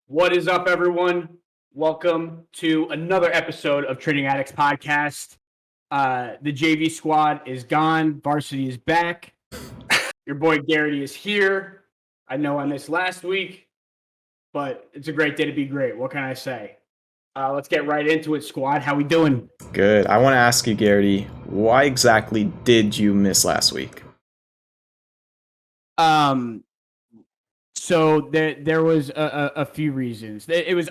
What is up, everyone? Welcome to another episode of Trading Addicts Podcast. The JV squad is gone. Varsity is back. Your boy Garrity is here. I know I missed last week, but it's a great day to be great. What can I say? Let's get right into it, squad. How we doing? Good. I want to ask you, Garrity, why exactly did you miss last week? So there was a few reasons. It was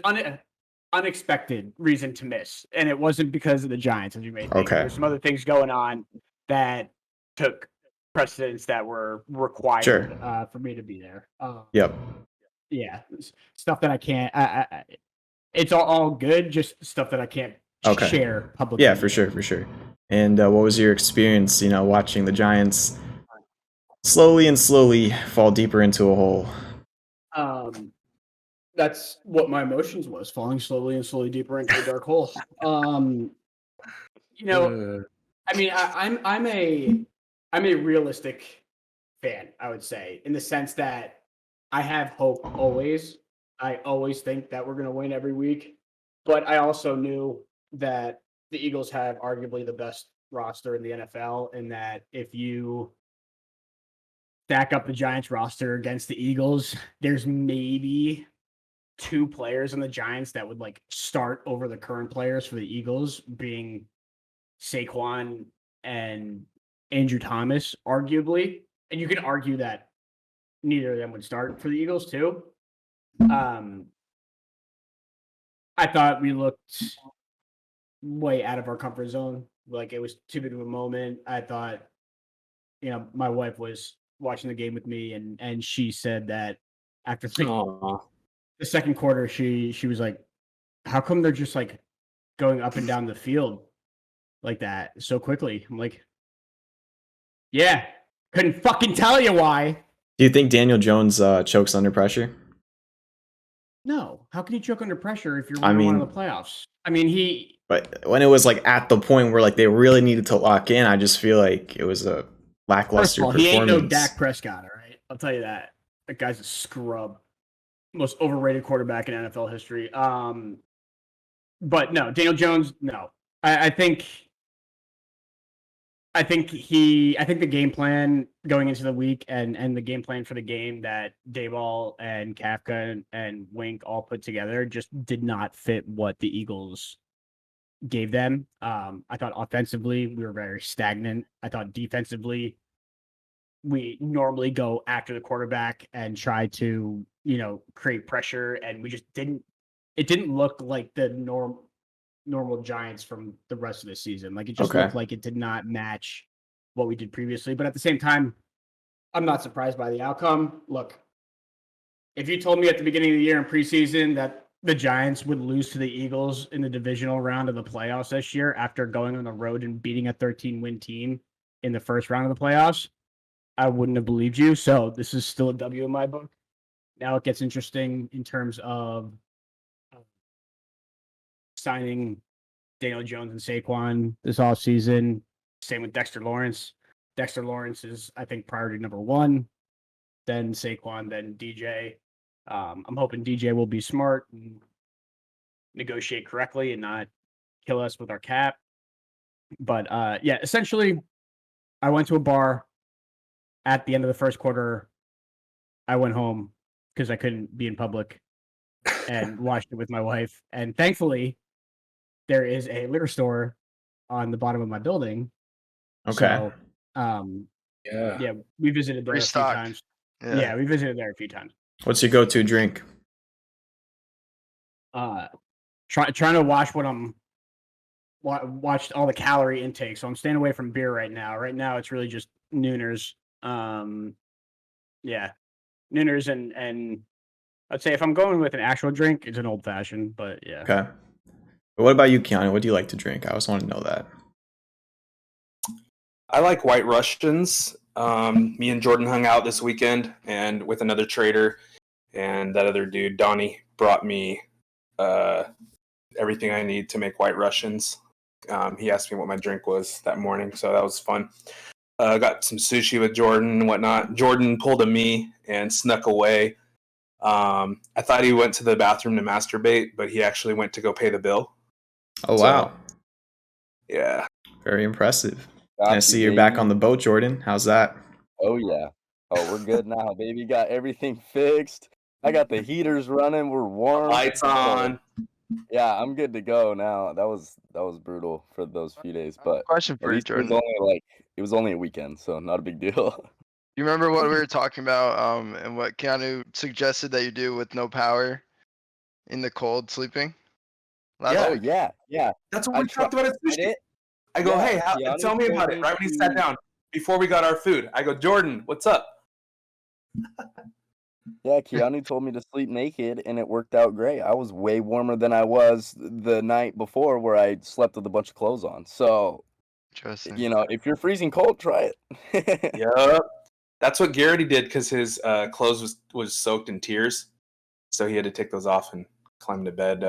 unexpected reason to miss, and it wasn't because of the Giants, as you may think. Okay. There's some other things going on that took precedence that were required for me to be there. Yep. Yeah, stuff that I can't. It's all good, just stuff that I can't share publicly. Yeah, for sure. And what was your experience, watching the Giants slowly fall deeper into a hole? That's what my emotions was, falling slowly deeper into a dark hole. I mean, I'm a realistic fan, I would say, in the sense that I have hope always. I always think that we're going to win every week, but I also knew that the Eagles have arguably the best roster in the NFL, and that if you stack up the Giants roster against the Eagles, there's maybe two players on the Giants that would start over the current players for the Eagles, being Saquon and Andrew Thomas, arguably. And you can argue that neither of them would start for the Eagles too. I thought we looked way out of our comfort zone. Like, it was too big of a moment. I thought, my wife was watching the game with me, and she said that after the second quarter, she was like, how come they're just going up and down the field like that so quickly? I'm like, yeah, couldn't fucking tell you why. Do you think Daniel Jones chokes under pressure? No. How can he choke under pressure if you're one in the playoffs? I mean, But when it was at the point where they really needed to lock in, I just feel like it was a lackluster performance. He ain't no Dak Prescott, all right? I'll tell you that. That guy's a scrub. Most overrated quarterback in NFL history. But no, Daniel Jones, no. I think the game plan going into the week and the game plan for the game that Dayball and Kafka and Wink all put together just did not fit what the Eagles gave them. I thought offensively we were very stagnant. I thought defensively we normally go after the quarterback and try to, create pressure, and we just didn't. It didn't look like the normal Giants from the rest of the season. Like, it just looked like it did not match what we did previously. But at the same time, I'm not surprised by the outcome. Look, if you told me at the beginning of the year in preseason that the Giants would lose to the Eagles in the divisional round of the playoffs this year after going on the road and beating a 13-win team in the first round of the playoffs, I wouldn't have believed you. So this is still a W in my book. Now it gets interesting in terms of signing Daniel Jones and Saquon this offseason. Same with Dexter Lawrence. Dexter Lawrence is, I think, priority number one. Then Saquon, then DJ. I'm hoping DJ will be smart and negotiate correctly and not kill us with our cap. But essentially, I went to a bar at the end of the first quarter. I went home because I couldn't be in public and watched it with my wife. And thankfully, there is a liquor store on the bottom of my building. Okay. So, we visited there a few times. Yeah, we visited there a few times. What's your go-to drink? Trying to watch watched all the calorie intake. So I'm staying away from beer right now. Right now, it's really just Nooners. Nooners and I'd say if I'm going with an actual drink, it's an old fashioned. But yeah. Okay. But what about you, Keanu? What do you like to drink? I always want to know that. I like White Russians. Me and Jordan hung out this weekend, and with another trader, and that other dude, Donnie, brought me everything I need to make White Russians. He asked me what my drink was that morning, so that was fun. Got some sushi with Jordan and whatnot. Jordan pulled a me and snuck away I thought he went to the bathroom to masturbate, but he actually went to go pay the bill. Oh, wow. Yeah. Very impressive. Got I see you're back on the boat, Jordan. How's that? Oh, yeah. Oh, we're good now, baby. Got everything fixed. I got the heaters running. We're warm. Lights on. Yeah, I'm good to go now. That was brutal for those few days, but Question at for you, least Jordan. it was only a weekend, so not a big deal. You remember what we were talking about, and what Keanu suggested that you do with no power in the cold sleeping? Oh yeah. That's what we talked about at tried sushi. it. I go, Yeah, hey, Keanu tell me told about it. me Right when he sat to- down, before we got our food, I go, Jordan, what's up? Yeah, Keanu told me to sleep naked, and it worked out great. I was way warmer than I was the night before, where I slept with a bunch of clothes on. So, Interesting. if you're freezing cold, try it. Yep. That's what Garrity did because his clothes was soaked in tears, so he had to take those off and climb to bed.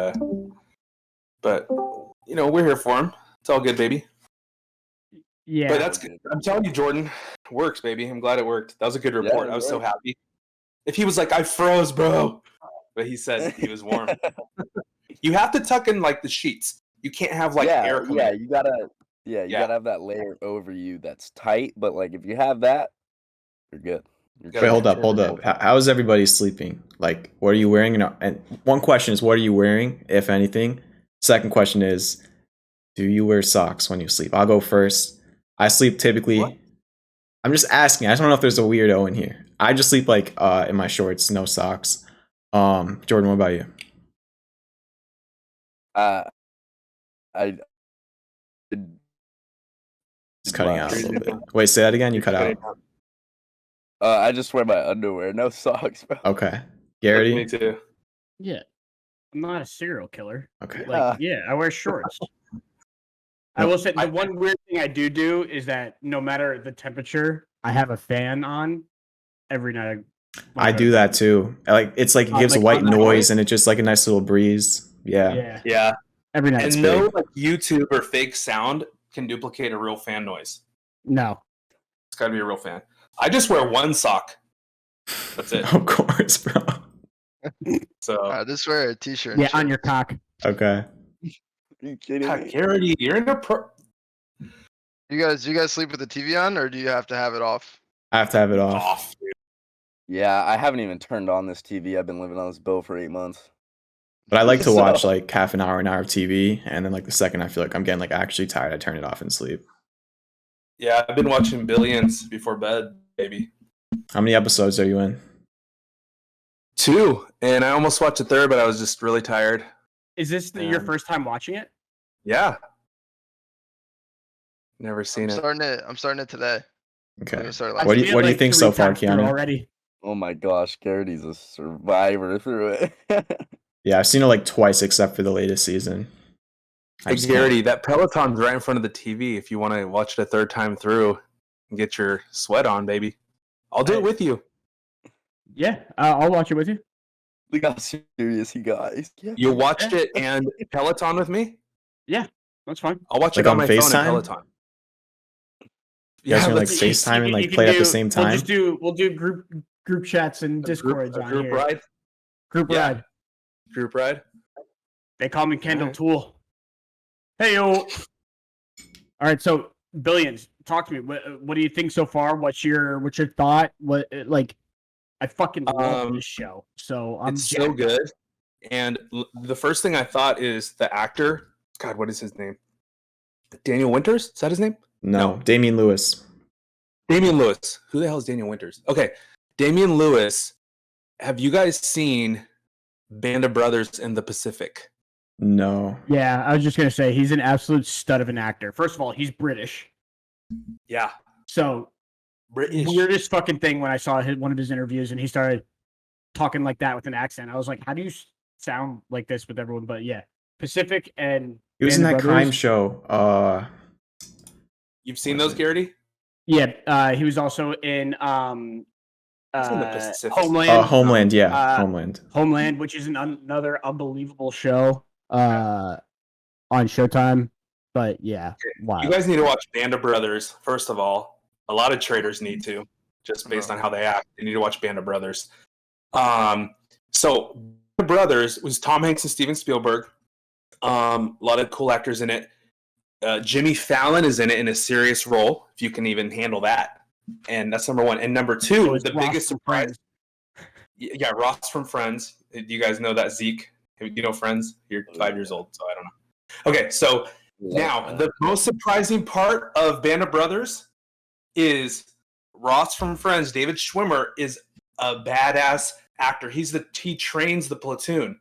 But we're here for him. It's all good, baby. Yeah. But that's good. I'm telling you, Jordan, works, baby. I'm glad it worked. That was a good report. it I was so worked. happy. If he was like, I froze, bro, but he said he was warm. You have to tuck in like the sheets. You can't have like air coming in. you gotta have that layer over you that's tight. But like if you have that, you're good. Wait, Wait, hold up. How is everybody sleeping? Like, what are you wearing? And one question is, what are you wearing, if anything? Second question is, do you wear socks when you sleep? I'll go first. I sleep typically. What? I'm just asking. I just don't know if there's a weirdo in here. I just sleep like in my shorts, no socks. Jordan, what about you? I It's cutting out a little bit. Wait, say that again. You cut out. I just wear my underwear, no socks, bro. Okay, Garrity. Me too. Yeah. I'm not a serial killer. Okay. Like, yeah, I wear shorts. I will say the one weird thing I do is that no matter the temperature, I have a fan on every night. I do that too. Like it gives a like, white on the noise and it's just like a nice little breeze. Yeah. Yeah. Every night. And no like YouTube or fake sound can duplicate a real fan noise. No. It's got to be a real fan. I just wear one sock. That's it. Of course, bro. So, Just wear a t-shirt. and Yeah, shit. on your cock. Okay. Are you kidding me? Garrity, you're in a pro. You guys sleep with the TV on, or do you have to have it off? I have to have it off. Off, dude. Yeah, I haven't even turned on this TV. I've been living on this boat for 8 months. But I like to So- watch like half an hour of TV, and then like the second I feel like I'm getting like actually tired, I turn it off and sleep. Yeah, I've been watching Billions before bed, baby. How many episodes are you in? 2, and I almost watched a third, but I was just really tired. Is this your first time watching it? Yeah. Never seen I'm it. starting it today. Okay. I'm gonna start What do you think so far, Keanu? Already. Oh my gosh, Garrity's a survivor through it. Yeah, I've seen it like twice except for the latest season. I Hey, just Garrity, that Peloton's right in front of the TV if you want to watch it a third time through and get your sweat on, baby. I'll do it with you. Yeah, I'll watch it with you. Look how serious he got. Yeah. You watched it and Peloton with me? That's fine. I'll watch Like it on on my phone FaceTime? and Peloton. You guys gonna like let's- FaceTime and like You can play at the do- same time? We'll do group chats and discords a on group here. ride. Group Yeah. ride. Group ride. They call me Kendall Alright. Tool. Hey yo. All right, so Billions, talk to me. What do you think so far? What's your thought? What like? I fucking love this show. So I'm It's so good. And the first thing I thought is the actor. God, what is his name? Daniel Winters? Is that his name? No, No. Damian Lewis. Damian Lewis. Who the hell is Daniel Winters? Okay. Damian Lewis. Have you guys seen Band of Brothers in the Pacific? No. Yeah, I was just gonna say he's an absolute stud of an actor. First of all, he's British. Yeah. So British. weirdest fucking thing when I saw one of his interviews and he started talking like that with an accent. I was like, how do you sound like this with everyone? But yeah, Pacific and He was in Band that of crime Brothers. show. You've seen those, Garrity? Yeah, he was also in in the Pacific. Homeland. Homeland, yeah. Homeland. Homeland, which is another unbelievable show on Showtime. But yeah, wow. You guys need to watch Band of Brothers, first of all. A lot of traders need to, just based on how they act. They need to watch Band of Brothers. So Brothers was Tom Hanks and Steven Spielberg. A lot of cool actors in it. Jimmy Fallon is in it in a serious role, if you can even handle that. And that's number one. And number two, the biggest surprise. Yeah, Ross from Friends. Do you guys know that, Zeke? You know Friends? You're 5 years old, so I don't know. Okay, so now the most surprising part of Band of Brothers is Ross from Friends. David Schwimmer is a badass actor. He trains the platoon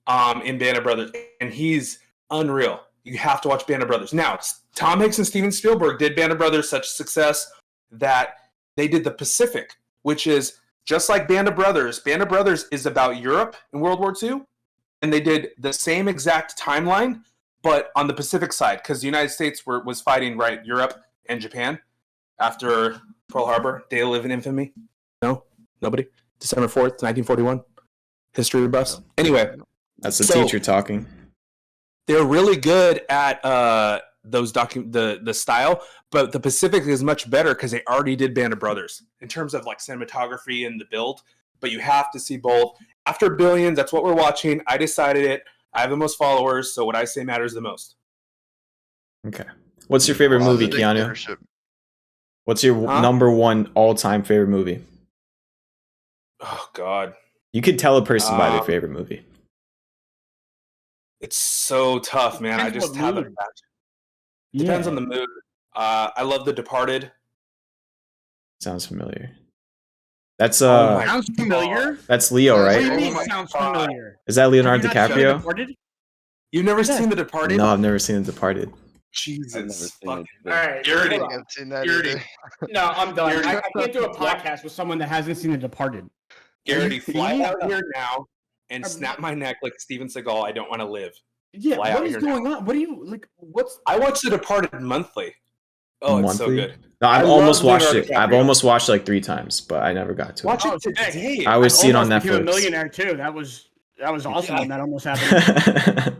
in Band of Brothers, and he's unreal. You have to watch Band of Brothers. Now, Tom Hanks and Steven Spielberg did Band of Brothers such success that they did The Pacific, which is just like Band of Brothers. Band of Brothers is about Europe in World War II, and they did the same exact timeline, but on the Pacific side, because the United States was fighting, right, Europe and Japan after Pearl Harbor. They live in infamy. No? Nobody? December 4th, 1941? History buffs? Anyway. That's the teacher talking. They're really good at the style, but the Pacific is much better because they already did Band of Brothers in terms of like cinematography and the build. But you have to see both. After Billions, that's what we're watching. I decided it. I have the most followers, so what I say matters the most. Okay. What's your favorite movie, Keanu? What's your number one all-time favorite movie? Oh God. You could tell a person by their favorite movie. It's so tough, man. I just have it. Depends on the mood. I love The Departed. Sounds familiar. That's sounds familiar. That's Leo, right? What do you mean sounds familiar? Is that Leonardo DiCaprio? You've never seen The Departed? No, I've never seen The Departed. Jesus. All right, you're No, I'm done. I can't do a podcast with someone that hasn't seen The Departed. Garrity, fly out here now and snap my neck like Steven Seagal. I don't want to live. Yeah, what is going on? What do you like? I watch The Departed monthly. Oh, it's so good. No, I've almost watched it. I've almost watched it like 3 times, but I never got to watch it today. I always see it on Netflix. Became a millionaire too. That was awesome when that almost happened.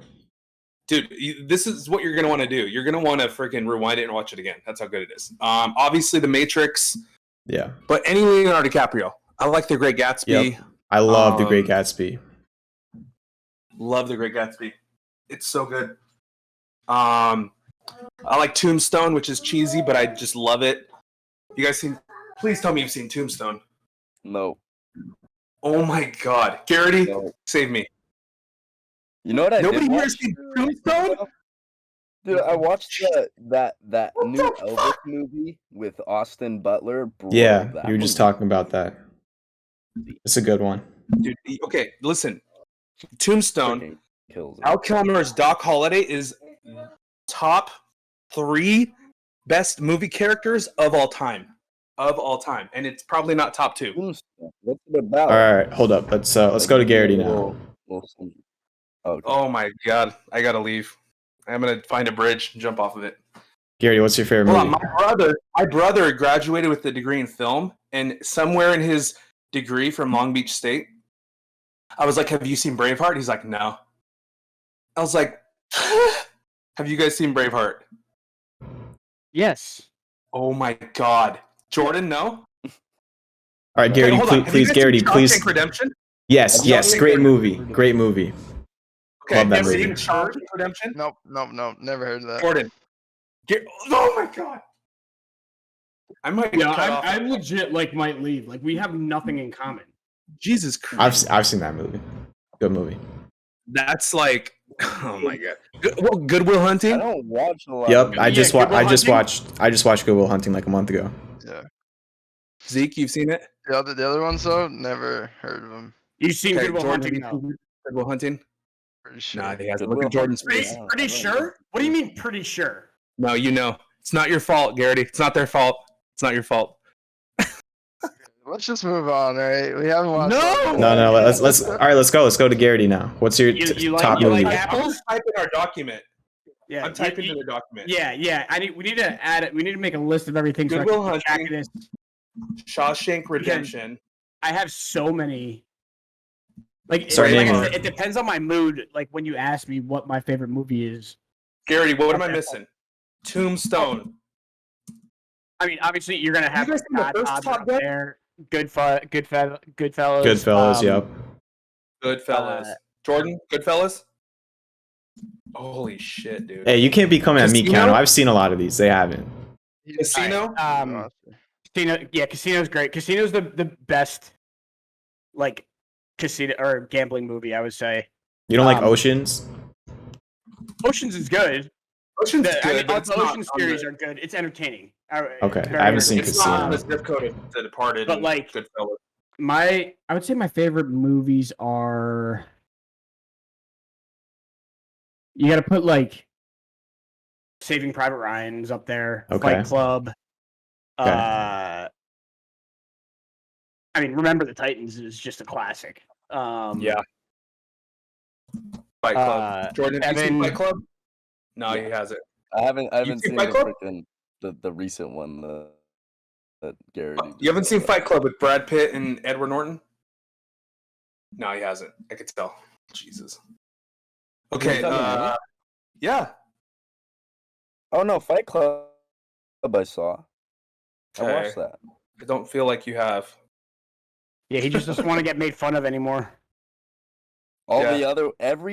Dude, this is what you're gonna want to do. You're gonna want to freaking rewind it and watch it again. That's how good it is. Obviously, The Matrix. Yeah. But any Leonardo DiCaprio. I like The Great Gatsby. Yep. I love The Great Gatsby. Love The Great Gatsby. It's so good. I like Tombstone, which is cheesy, but I just love it. You guys seen? Please tell me you've seen Tombstone. No. Oh my God, Garrity, save me. You know what I did? Nobody here has seen Tombstone? Dude, I watched that new Elvis movie with Austin Butler. Bro, yeah, you were just talking about that. It's a good one. Dude, okay, listen. Tombstone, kills it. Val Kilmer's Doc Holliday is top 3 best movie characters of all time. And it's probably not top 2. What's it about? All right, hold up. Let's go to Garrity now. Okay. Oh my God, I gotta leave. I'm gonna find a bridge and jump off of it. Garrity, what's your favorite movie? My brother graduated with a degree in film, and somewhere in his degree from Long Beach State, I was like, "Have you seen Braveheart?" He's like, "No." I was like, "Have you guys seen Braveheart?" Yes. Oh my God, Jordan, no. All right, Garrity, please, Garrity, please. Redemption? Yes, great movie. Okay, love that movie. movie. Shawshank Redemption? Nope, never heard of that. Jordan. Oh my God. I might. I legit might leave. Like we have nothing in common. Jesus Christ. I've seen that movie. Good movie. That's like, oh my God. Good Will Hunting. I don't watch a lot. Yep, I just watched Good Will Hunting like a month ago. Yeah. Zeke, you've seen it? The other ones though, never heard of them. You've seen Good Will Hunting though? Good Will Hunting? Pretty sure. Nah, he hasn't. Look at Jordan's face. Pretty sure? What do you mean pretty sure? No, you know. It's not your fault, Garrity. It's not their fault. It's not your fault. Let's just move on, all right? We haven't watched. No. Let's. All right, let's go. Let's go to Garrity now. What's your top movie? Like apples? I'm typing our document. Yeah, I'm typing in the document. Yeah. We need to add it. We need to make a list of everything. Good Will Hunting. Shawshank Redemption. I have so many. Like, Sorry, it depends on my mood. Like when you ask me what my favorite movie is. Garrity, what am I missing? Tombstone. I mean, obviously you're gonna have the first Top Gun? there. Goodfellas. Goodfellas. Yep. Goodfellas. Jordan, Goodfellas? Holy shit, dude. Hey, you can't be coming at me, Casino? Keanu. I've seen a lot of these. They haven't. Casino? Casino, yeah, Casino's great. Casino's the best, like, casino or gambling movie, I would say. You don't like Oceans? Oceans is good. Ocean's The good, but it's not Ocean on series the- are good. It's entertaining. Okay, Very I haven't seen It's not on the Casino. zip code of The Departed But, and like, Goodfellas. I would say my favorite movies are. You got to put like Saving Private Ryan's up there. Okay. Fight Club. Okay. I mean, Remember the Titans is just a classic. Yeah. Fight Club. Jordan, have you seen Evan- Fight Club? No, he hasn't. I haven't seen seen Fight the Club? freaking the recent one that Garrett. You haven't seen Fight Club with Brad Pitt and Edward Norton? No, he hasn't. I could tell. Jesus. Okay. You're telling me? Yeah. Oh no, Fight Club I saw. I Okay. watched that. I don't feel like you have. Yeah, he just doesn't want to get made fun of anymore. Every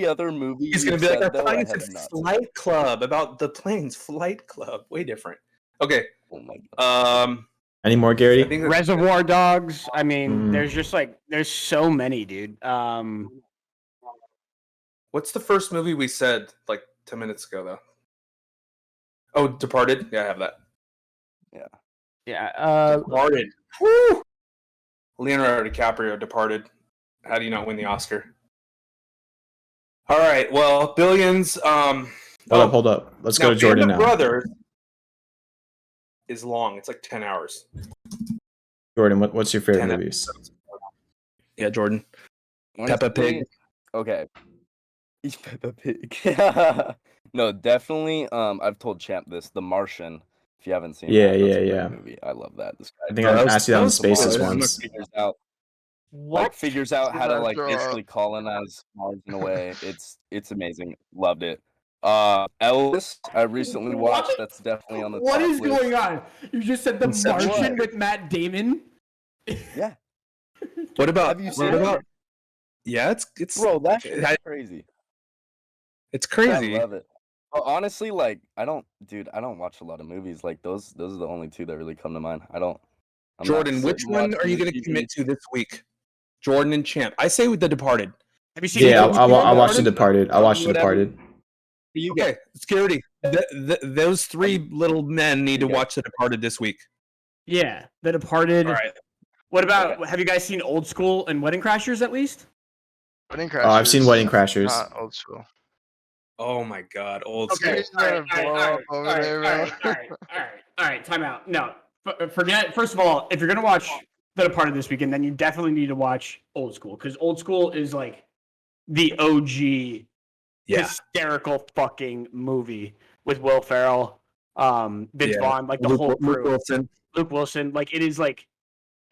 other movie He's you gonna be like, said, I though, thought I you have said not seen. Flight Club about the planes. Flight Club, way different. Okay. Oh my god. Any more, I Gary? think that's- Reservoir Dogs. I mean, Mm. there's just like there's so many, dude. What's the first movie we said like 10 minutes ago, though? Oh, Departed. Yeah, I have that. Yeah. Departed. Woo! Leonardo DiCaprio, Departed. How do you not win the Oscar? All right. Well, Billions. Hold up. Let's go to Jordan Band now. of Brothers is long. It's like 10 hours. Jordan, what's your favorite 10 movies? episodes. Yeah, Jordan. Peppa Pig. Okay. Peppa Pig. No, definitely. I've told Champ this. The Martian. If you haven't seen Yeah, that, that's yeah, a great yeah. movie. I love that. This guy I think I asked you that on Spaces that was once. figures out how to like Throw up. basically colonize Mars in a way. It's amazing. Loved it. Elvis, I recently watched. That's definitely on the What top is list. going on? You just said The Inception. Martian with Matt Damon. Yeah, What about? Have you seen what it? about? Yeah, it's bro, that's I- crazy. it's crazy. I love it. But honestly, like I don't watch a lot of movies. Like those are the only two that really come to mind. I'm not Jordan, which sitting one watching are you this going to TV. commit to this week? Jordan and Champ. I say with The Departed. Have you seen? Yeah, Old I School? watched The Departed. I watched The Whatever. Departed. Okay, security. Those three little men need to Okay. watch The Departed this week. Yeah, The Departed. All right. What about? Have you guys seen Old School and Wedding Crashers at least? Wedding Crashers. Oh, I've seen Wedding Crashers. Not old school. Oh my God, old Okay, school. He's gonna blow up over there, bro. all right. Time out. No, forget. First of all, if you're gonna watch The Departed this weekend, then you definitely need to watch Old School because Old School is like the OG Yeah. hysterical fucking movie with Will Ferrell, Vince Yeah. Vaughn, like the Luke, whole Luke crew. Wilson. Luke Wilson, like it is like,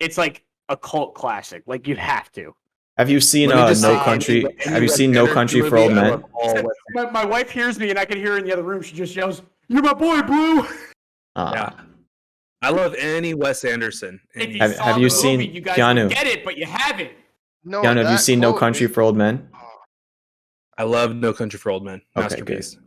it's like a cult classic. Like you have to. Have you seen Let me just No say, Country? any Have you Wes seen No Anderson Country for movie, Old I Men? love all Wes- My wife hears me and I can hear her in the other room. She just yells, "You're my boy, Blue." Yeah. I love any Wes Anderson. If you Have- saw have the you movie, seen you guys Keanu? would get it, but you haven't. No, Keanu, have you that seen No quote Country is- for Old Men? I love No Country for Old Men. Okay, Masterpiece.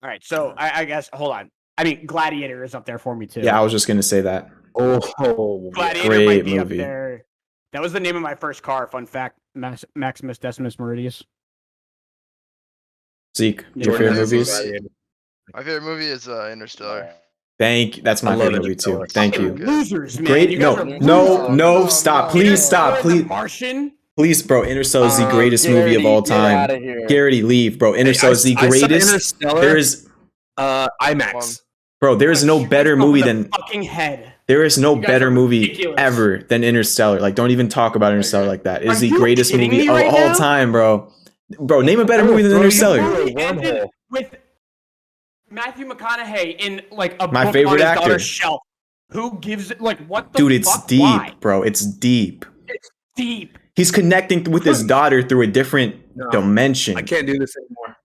All right, so I guess hold on. I mean, Gladiator is up there for me too. Yeah, I was just gonna say that. Oh, Gladiator Great might be movie. up there. That was the name of my first car. Fun fact: Maximus Decimus Meridius. Zeke, Yeah, your favorite Jordan, movies? My favorite movie is Interstellar. Thank you. That's my I love favorite movie too. Interstellar. Thank Fucking you. losers, man. Great. You guys No, are no, losers. no. Stop. Please stop. Interstellar, The Please, Martian. please, bro. Interstellar is the greatest movie of all time. Garrity, leave, bro. Interstellar is the I saw greatest. Interstellar, There is, IMAX. bro. There is no Shoot better yourself movie in the than. fucking head. There is no You guys better are movie ridiculous. ever than Interstellar. Like, don't even talk about Interstellar like that. It is Are the you greatest kidding movie me of right all now? time, bro. Bro, name a better I will movie than throw you Interstellar. through Movie ended wormhole. with Matthew McConaughey in like a My book favorite on his actor. daughter's shelf. Who gives it? Like what the Dude, it's fuck? deep, Why? bro. It's deep. Deep. He's connecting with his daughter through a different No, dimension. I can't do this anymore.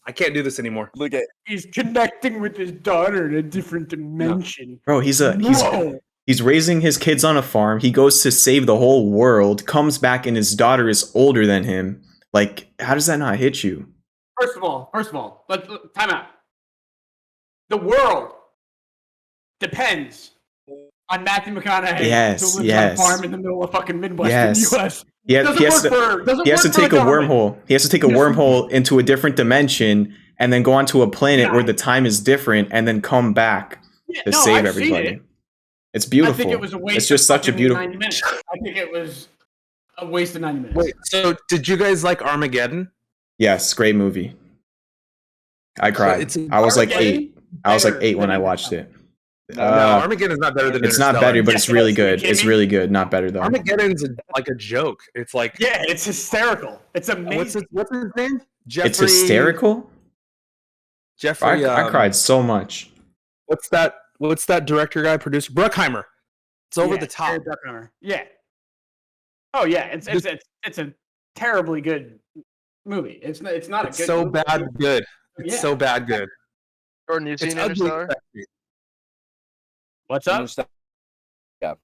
I can't do this anymore. Look at He's connecting with his daughter in a different dimension. Bro, he's No. He's raising his kids on a farm. He goes to save the whole world, comes back, and his daughter is older than him. Like, how does that not hit you? First of all, let's time out. The world depends on Matthew McConaughey who lives on a farm in the middle of fucking Midwestern U.S. He has to take a wormhole. He has to take a wormhole into a different dimension and then go onto a planet where the time is different and then come back to save everybody. It's beautiful. I think it was a waste. It's just such a beautiful. 90 minutes. I think it was a waste of 90 minutes. Wait, so did you guys like Armageddon? Yes, great movie. I cried. I was like 8. I was like 8 when I watched it. No, Armageddon is not better than it's not better, but it's really good. It's really good. Not better though. Armageddon's like a joke. It's like it's hysterical. It's amazing. What's his name? Jeffrey, it's hysterical. Jeffrey, I cried so much. What's that director guy, producer? Bruckheimer. It's over the top. Bruckheimer. Yeah. Oh yeah, it's a terribly good movie. It's not a good. So movie. Bad good. It's so bad good. Jordan, you've seen Interstellar? What's up? Yeah.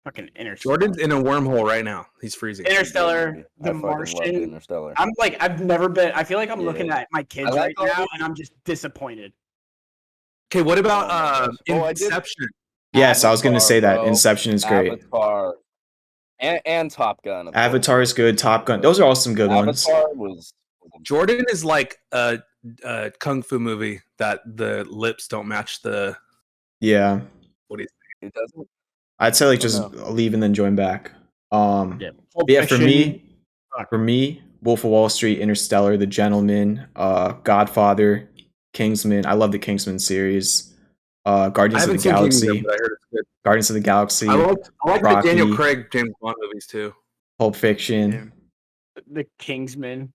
Fucking Interstellar. Jordan's in a wormhole right now. He's freezing. Interstellar, The Martian. Interstellar. I'm like, I've never been. I feel like I'm looking at my kids right now, and I'm just disappointed. Okay, what about Inception? Yes, I was going to say that. Inception is great. Avatar. And Top Gun. Avatar is good. Top Gun. Those are all some good ones. Jordan is like a kung fu movie that the lips don't match the. Yeah. What do you think? It doesn't. I'd say like just leave and then join back. For me, Wolf of Wall Street, Interstellar, The Gentleman, Godfather, Kingsman. I love the Kingsman series. Guardians of the Galaxy. Either, but I heard it's good. Guardians of the Galaxy. I like the Daniel Craig James Bond movies too. Pulp Fiction. The Kingsman.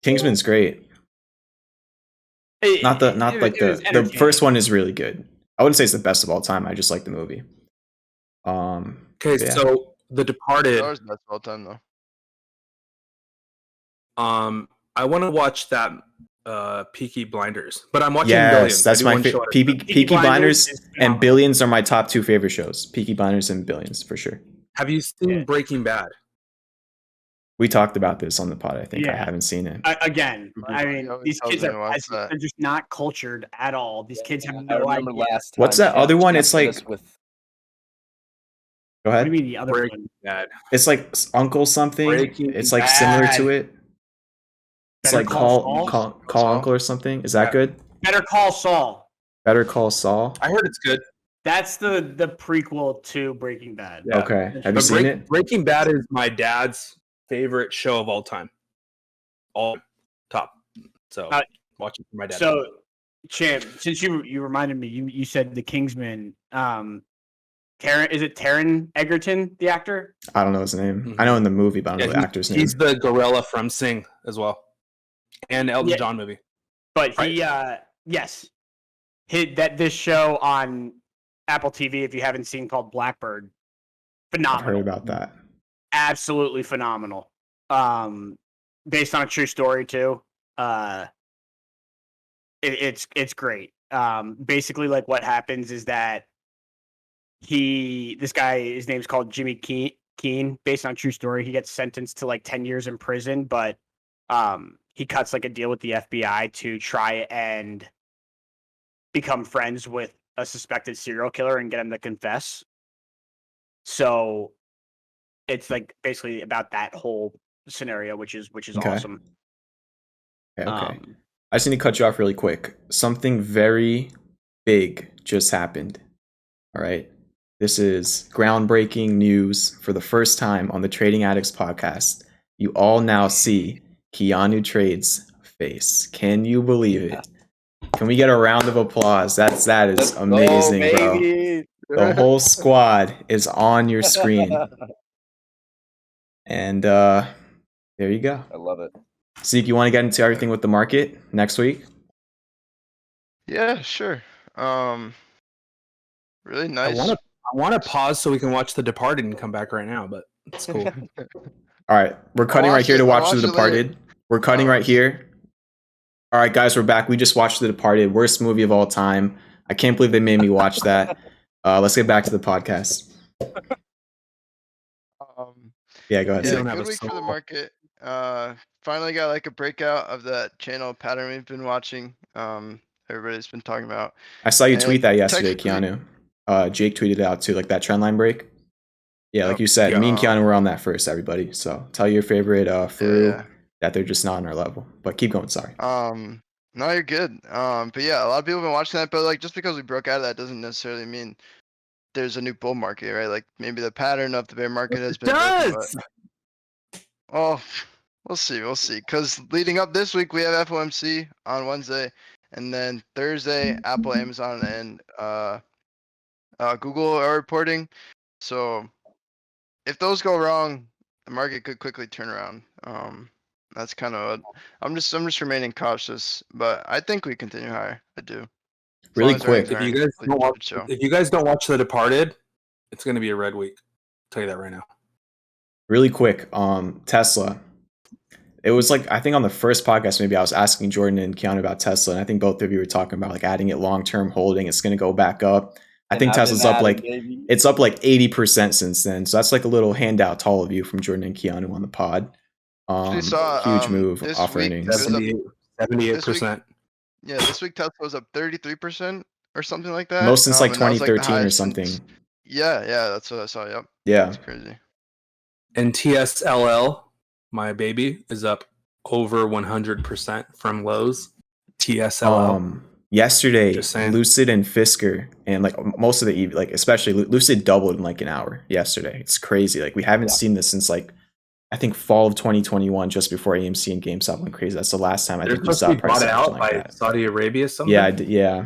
Kingsman's great. The first one is really good. I wouldn't say it's the best of all time. I just like the movie. So The Departed. That was the best of all time though. I want to watch that Peaky Blinders, but I'm watching Yes, Billions. that's my favorite. Peaky Blinders and Billions are my top 2 favorite shows. Peaky Blinders and Billions for sure. Have you seen Breaking Bad? We talked about this on the pod. I think I haven't seen it. Again, I mean, these kids they're just not cultured at all. These kids have no idea. What's that other one? It's like. Go ahead. What do you mean the other Breaking Bad? It's like Uncle something. It's like similar to it. It's like call Uncle or something. Is that good? Better Call Saul. Better Call Saul. I heard it's good. That's the prequel to Breaking Bad. Yeah. Okay. Have you seen it? Breaking Bad is my dad's favorite show of all time. All top. So watch it for my dad. So, Champ, since you reminded me, you said the Kingsman. Is it Taron Egerton, the actor? I don't know his name. Mm-hmm. I know in the movie, but I don't know the actor's name. He's the gorilla from Sing as well. And Elton John movie. But this show on Apple TV, if you haven't seen, called Blackbird, phenomenal. I've heard about that. Absolutely phenomenal. Based on a true story too. It's great. Basically, like what happens is that this guy, his name's called Jimmy Keene, based on a true story. He gets sentenced to like 10 years in prison, but he cuts like a deal with the FBI to try and become friends with a suspected serial killer and get him to confess. So it's like basically about that whole scenario, which is awesome. Okay. I just need to cut you off really quick. Something very big just happened. All right. This is groundbreaking news for the first time on the Trading Addicts Podcast. You all now see Keanu Trade's face. Can you believe it? Can we get a round of applause? That is amazing, bro. The whole squad is on your screen. And there you go. I love it. Zeke, you want to get into everything with the market next week? Yeah, sure. Really nice. I want to pause so we can watch The Departed and come back right now, but it's cool. All right, we're cutting right here to watch The Departed. We're cutting right here. All right, guys, we're back. We just watched The Departed, worst movie of all time. I can't believe they made me watch that. Let's get back to the podcast. Yeah, go ahead. Yeah, don't have good a week for the soul. market. Finally got like a breakout of that channel pattern we've been watching. Everybody's been talking about. I saw you tweet And that yesterday, technically- Keanu. Jake tweeted it out too, like that trend line break. Yeah, like Yep. you said, Yeah. me and Keanu were on that first, everybody. So tell your favorite Faru Yeah. that they're just not on our level. But keep going, sorry. No, you're good. But yeah, a lot of people have been watching that, but like just because we broke out of that doesn't necessarily mean there's a new bull market, right? Like maybe the pattern of the bear market has been broken, but well, we'll see. We'll see. Because leading up this week, we have FOMC on Wednesday, and then Thursday, Apple, Amazon, and Google are reporting. So if those go wrong, the market could quickly turn around. That's kind of I'm just remaining cautious, but I think we continue higher. I do. As Really long as earnings quick. If you aren't guys complete don't watch, shit show. if you guys don't watch The Departed, it's going to be a red week. I'll tell you that right now. Really quick. Tesla. It was like, I think on the first podcast, maybe I was asking Jordan and Keanu about Tesla, and I think both of you were talking about like adding it long-term holding. It's going to go back up. I think Tesla's up like, it's up like 80% since then. So that's like a little handout to all of you from Jordan and Keanu on the pod. Actually saw, Huge move this off week, earnings. it was up- 78%. Yeah, this week Tesla was up 33% or something like that. Most since like and that was, the 2013 or highest something. since- Yeah, that's what I saw. Yep. Yeah. That's crazy. And TSLL, my baby, is up over 100% from lows. TSLL. Yesterday, Just saying. Lucid and Fisker, and like most of the like especially Lucid doubled in like an hour yesterday. It's crazy. Like we haven't seen this since like I think fall of 2021, just before AMC and GameStop went crazy. That's the last time I They're think we supposed to saw be price bought action out like by that. Saudi Arabia. Something. Yeah.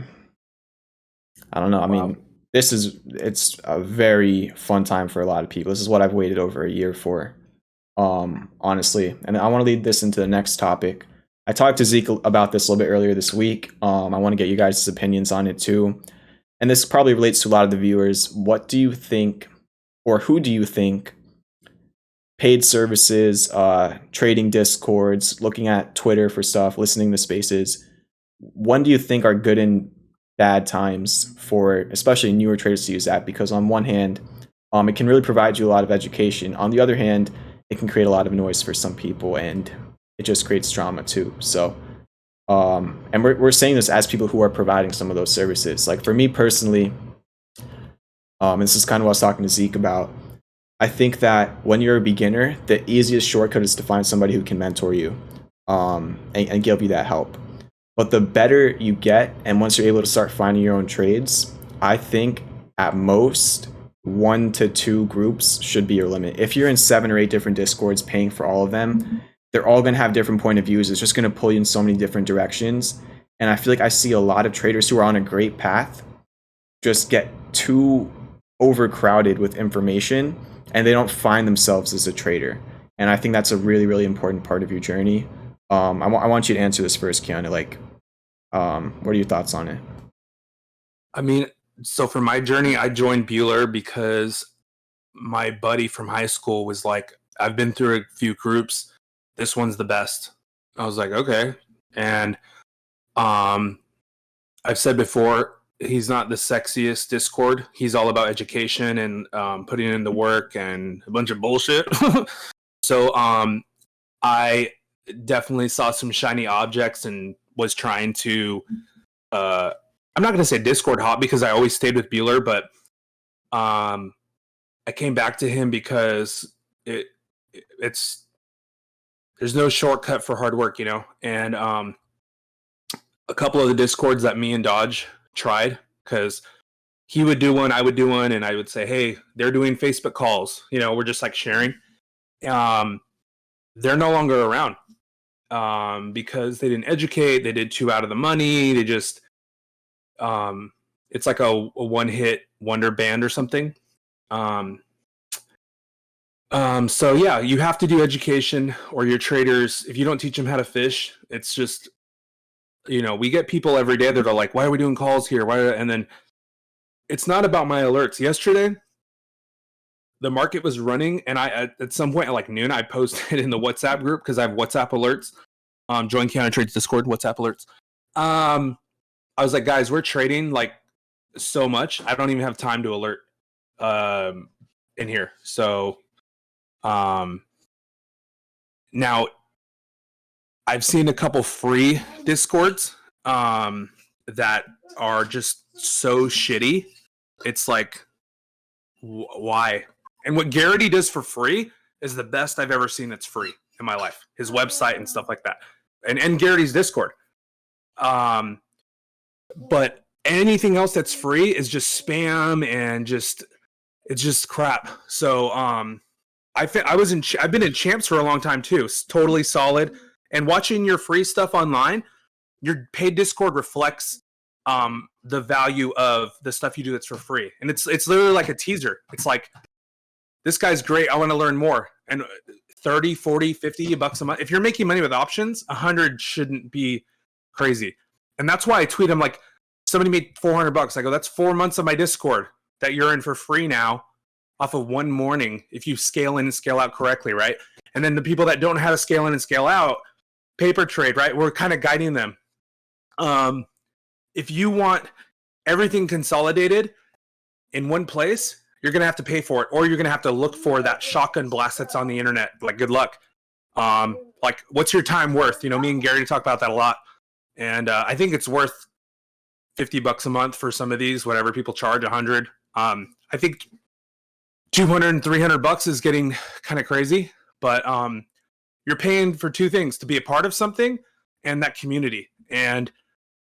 I don't know. I Wow. mean, it's a very fun time for a lot of people. This is what I've waited over a year for, honestly. And I want to lead this into the next topic. I talked to Zeke about this a little bit earlier this week. I want to get you guys' opinions on it too. And this probably relates to a lot of the viewers. What do you think, or who do you think, paid services, trading discords, looking at Twitter for stuff, listening to spaces, when do you think are good and bad times for especially newer traders to use that? Because on one hand, it can really provide you a lot of education. On the other hand, it can create a lot of noise for some people, and it just creates drama too. So, and we're saying this as people who are providing some of those services. Like for me personally, this is kind of what I was talking to Zeke about. I think that when you're a beginner, the easiest shortcut is to find somebody who can mentor you, and give you that help. But the better you get, and once you're able to start finding your own trades, I think at most 1 to 2 groups should be your limit. If you're in 7 or 8 different discords paying for all of them, they're all going to have different point of views. It's just going to pull you in so many different directions. And I feel like I see a lot of traders who are on a great path just get too overcrowded with information, and they don't find themselves as a trader. And I think that's a really, really important part of your journey. I want you to answer this first, Keanu. Like, what are your thoughts on it? I mean, so for my journey, I joined Bueller because my buddy from high school was like, I've been through a few groups. This one's the best. I was like, okay. And I've said before, he's not the sexiest Discord. He's all about education and putting in the work and a bunch of bullshit. So I definitely saw some shiny objects and was trying to I'm not going to say Discord hop because I always stayed with Bueller, but I came back to him because it's there's no shortcut for hard work, you know. And a couple of the Discords that me and Dodge tried, because he would do one, I would do one, and I would say, hey, they're doing Facebook calls, you know, we're just like sharing. They're no longer around because they didn't educate, they did too out of the money, they just it's like a one-hit wonder band or something. So yeah, you have to do education, or your traders, if you don't teach them how to fish, it's just, you know, we get people every day that are like, why are we doing calls here? And then it's not about my alerts. Yesterday, the market was running, and I at some point at like noon, I posted in the WhatsApp group because I have WhatsApp alerts. Join Keanu Trades Discord, WhatsApp alerts. I was like, guys, we're trading like so much. I don't even have time to alert in here. So now I've seen a couple free Discords that are just so shitty. It's like, why? And what Garrity does for free is the best I've ever seen that's free in my life. His website and stuff like that. And Garrity's Discord. But anything else that's free is just spam and it's just crap. So I've been in Champs for a long time too. It's totally solid. And watching your free stuff online, your paid Discord reflects the value of the stuff you do that's for free. And it's literally like a teaser. It's like, this guy's great. I want to learn more. And 30, 40, 50 bucks a month. If you're making money with options, 100 shouldn't be crazy. And that's why I tweet, I'm like, somebody made 400 bucks. I go, that's 4 months of my Discord that you're in for free now off of one morning if you scale in and scale out correctly, right? And then the people that don't know how to scale in and scale out, paper trade, right? We're kind of guiding them. If you want everything consolidated in one place, you're going to have to pay for it, or you're going to have to look for that shotgun blast that's on the internet. Like, good luck. Like, what's your time worth? You know, me and Gary talk about that a lot. And I think it's worth $50 a month for some of these, whatever people charge, 100. I think 200 and 300 bucks is getting kind of crazy, but you're paying for two things: to be a part of something and that community. And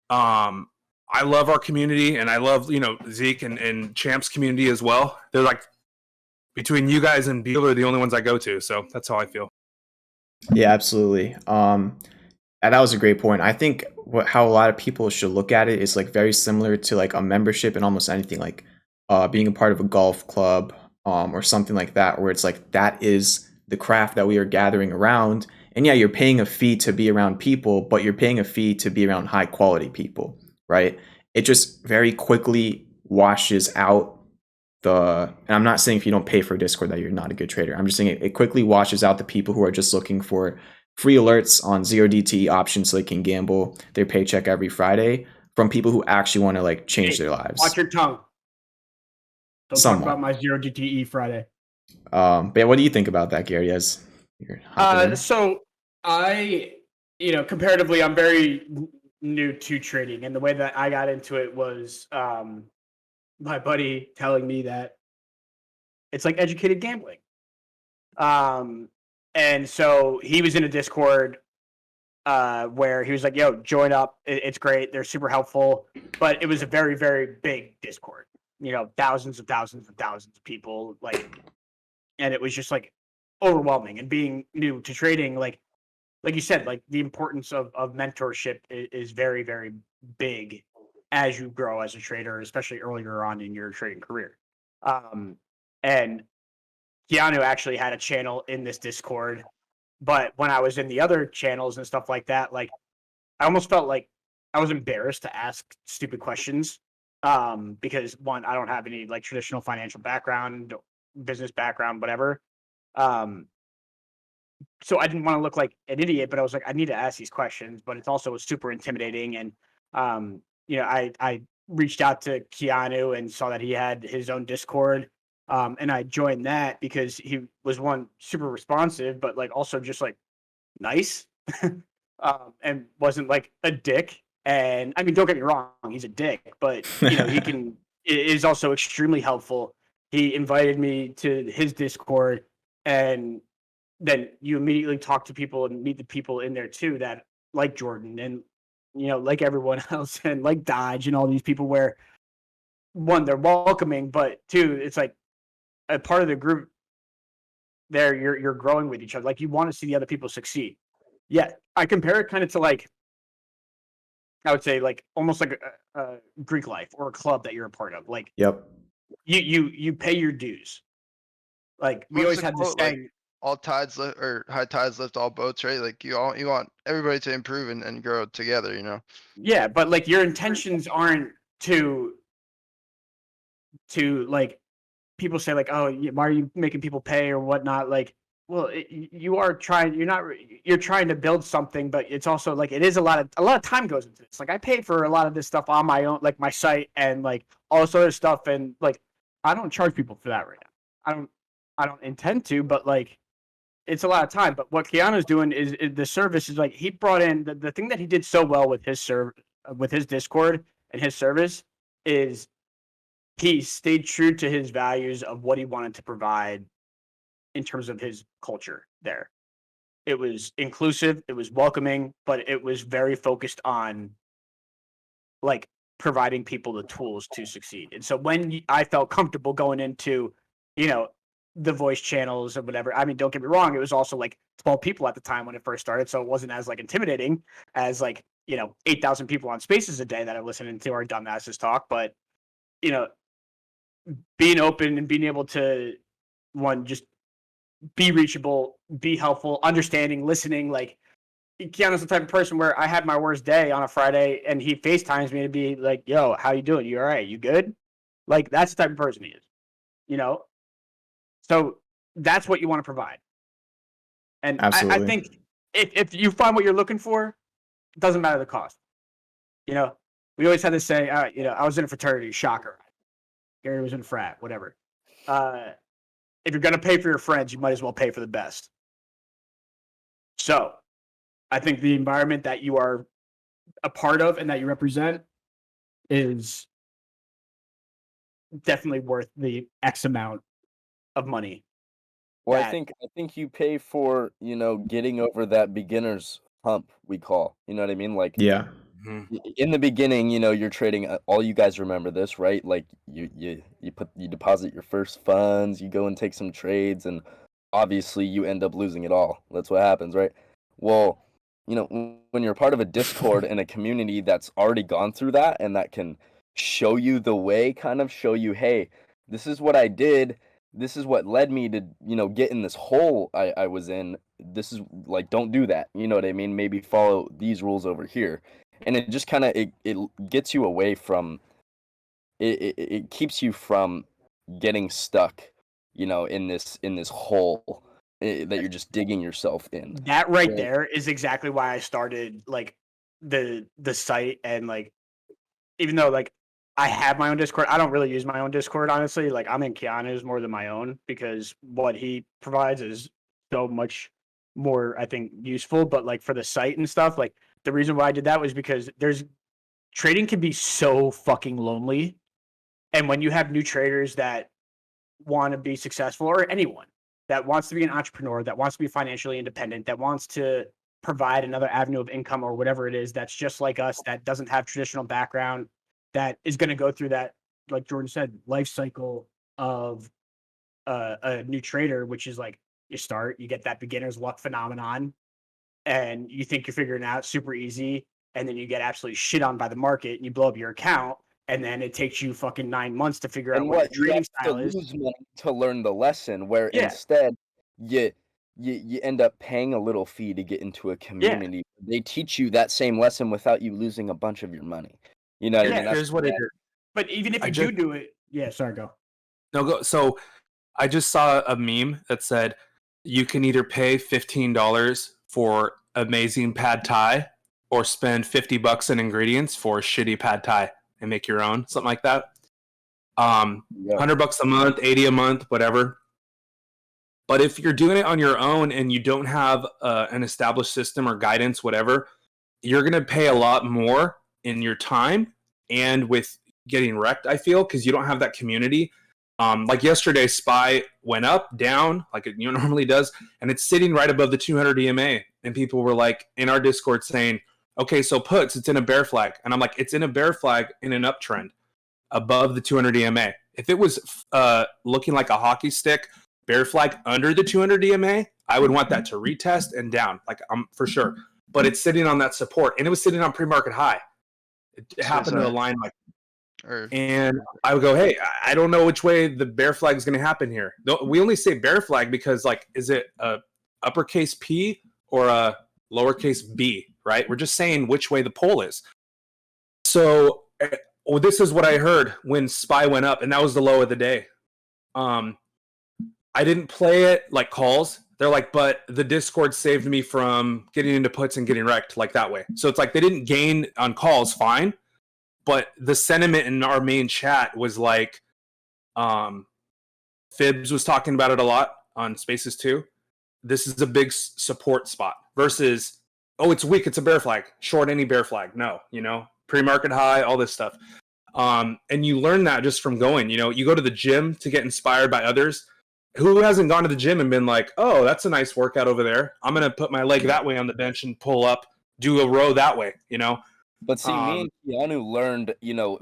I love our community, and I love, you know, Zeke and Champs community as well. They're like, between you guys and Beal are the only ones I go to. So that's how I feel. Yeah, absolutely. And that was a great point. I think how a lot of people should look at it is like very similar to like a membership in almost anything, like being a part of a golf club or something like that, where it's like, that is the craft that we are gathering around. And yeah, you're paying a fee to be around people, but you're paying a fee to be around high quality people, right? It just very quickly washes out and I'm not saying if you don't pay for Discord that you're not a good trader. I'm just saying it quickly washes out the people who are just looking for free alerts on 0DTE options so they can gamble their paycheck every Friday, from people who actually want to like change their lives. Watch your tongue. Don't Somewhat. talk about my 0DTE Friday. But yeah, what do you think about that, Gary? As you're so I, you know, comparatively, I'm very new to trading, and the way that I got into it was my buddy telling me that it's like educated gambling. And so he was in a Discord where he was like, yo, join up. It's great. They're super helpful. But it was a very, very big Discord, you know, thousands of people, like, and it was just like overwhelming. And being new to trading, like you said, like the importance of mentorship is very, very big as you grow as a trader, especially earlier on in your trading career. And Keanu actually had a channel in this Discord, but when I was in the other channels and stuff like that, like I almost felt like I was embarrassed to ask stupid questions because one, I don't have any like traditional financial background, business background, whatever. So I didn't want to look like an idiot, but I was like, I need to ask these questions, but it's also super intimidating. And you know, I reached out to Keanu and saw that he had his own Discord. And I joined that because he was one super responsive, but like also just like nice, and wasn't like a dick. And I mean, don't get me wrong, he's a dick, but you know, is also extremely helpful. He invited me to his Discord, and then you immediately talk to people and meet the people in there too that like Jordan and, you know, like everyone else, and like Dodge and all these people, where one, they're welcoming, but two, it's like a part of the group there, you're growing with each other. Like you want to see the other people succeed. Yeah. I compare it kind of to like, I would say like almost like a Greek life or a club that you're a part of. Like, Yep. You pay your dues. Like we always had this saying, like, all tides lift, or high tides lift all boats, right? Like you want everybody to improve and grow together, you know? Yeah, but like your intentions aren't to like, people say like, oh, why are you making people pay or whatnot? Like Well, you are trying. You're trying to build something, but it's also like it is a lot of time goes into this. Like I pay for a lot of this stuff on my own, like my site and like all this other stuff, and like I don't charge people for that right now. I don't intend to, but like it's a lot of time. But what Keanu's doing is the service is like he brought in the thing that he did so well with his Discord and his service is he stayed true to his values of what he wanted to provide in terms of his culture there. It was inclusive, it was welcoming, but it was very focused on like providing people the tools to succeed. And so when I felt comfortable going into, the voice channels or whatever, I mean, don't get me wrong, it was also like 12 people at the time when it first started. So it wasn't as like intimidating as like, 8,000 people on Spaces a day that are listening to our dumbasses talk. But, being open and being able to, just be reachable, be helpful, understanding, listening. Like Keanu's the type of person where I had my worst day on a Friday and he FaceTimes me to be like, yo, how you doing? You all right? You good? Like that's the type of person he is, So that's what you want to provide. And I think if you find what you're looking for, it doesn't matter the cost. We always had to say, I was in a fraternity, shocker. Gary was in a frat, whatever. If you're going to pay for your friends, you might as well pay for the best. So I think the environment that you are a part of and that you represent is definitely worth the X amount of money. Well, I think you pay for, getting over that beginner's hump we call. You know what I mean? Like Yeah. in the beginning, you're trading. All you guys remember this, right? Like you deposit your first funds, you go and take some trades, and obviously you end up losing it all. That's what happens, right? Well, when you're part of a Discord and a community that's already gone through that and that can show you the way, kind of show you, hey, this is what I did. This is what led me to, get in this hole I was in. This is like, don't do that. You know what I mean? Maybe follow these rules over here. And it just kind of it gets you away from it keeps you from getting stuck, in this hole that you're just digging yourself in. That there is exactly why I started like the site, and like even though like I have my own Discord, I don't really use my own Discord, honestly. Like I'm in Keanu's more than my own because what he provides is so much more, I think, useful. But like for the site and stuff, like the reason why I did that was because trading can be so fucking lonely. And when you have new traders that want to be successful, or anyone that wants to be an entrepreneur, that wants to be financially independent, that wants to provide another avenue of income or whatever it is, that's just like us, that doesn't have traditional background, that is going to go through that, like Jordan said, life cycle of a new trader, which is like you start, you get that beginner's luck phenomenon, and you think you're figuring it out super easy, and then you get absolutely shit on by the market and you blow up your account, and then it takes you fucking 9 months to figure out what your trading style is. Lose money to learn the lesson, where instead you end up paying a little fee to get into a community. Yeah. They teach you that same lesson without you losing a bunch of your money. You know what I mean? Here's what it is. But even if you do it, sorry, go. No, go. So I just saw a meme that said you can either pay $15 for amazing pad thai or spend $50 in ingredients for shitty pad thai and make your own, something like that. $100 a month, 80 a month, whatever. But if you're doing it on your own and you don't have an established system or guidance, whatever, you're going to pay a lot more in your time and with getting wrecked, I feel, because you don't have that community. Like yesterday, SPY went up, down, like it normally does, and it's sitting right above the 200 EMA. And people were like in our Discord saying, okay, so puts, it's in a bear flag. And I'm like, it's in a bear flag in an uptrend above the 200 EMA. If it was looking like a hockey stick, bear flag under the 200 EMA, I would want that to retest and down, like for sure. But it's sitting on that support, and it was sitting on pre-market high. It happened to align like, and I would go, hey, I don't know which way the bear flag is going to happen here. We only say bear flag because, like, is it a uppercase P or a lowercase b, right? We're just saying which way the pole is. So this is what I heard when SPY went up, and that was the low of the day. I didn't play it like calls. They're like, but the Discord saved me from getting into puts and getting wrecked like that way. So it's like they didn't gain on calls, fine. But the sentiment in our main chat was like, Fibs was talking about it a lot on Spaces too. This is a big support spot versus, oh, it's weak, it's a bear flag. Short any bear flag. No, pre-market high, all this stuff. And you learn that just from going. You go to the gym to get inspired by others. Who hasn't gone to the gym and been like, oh, that's a nice workout over there. I'm going to put my leg that way on the bench and pull up, do a row that way, But see, me and Keanu learned,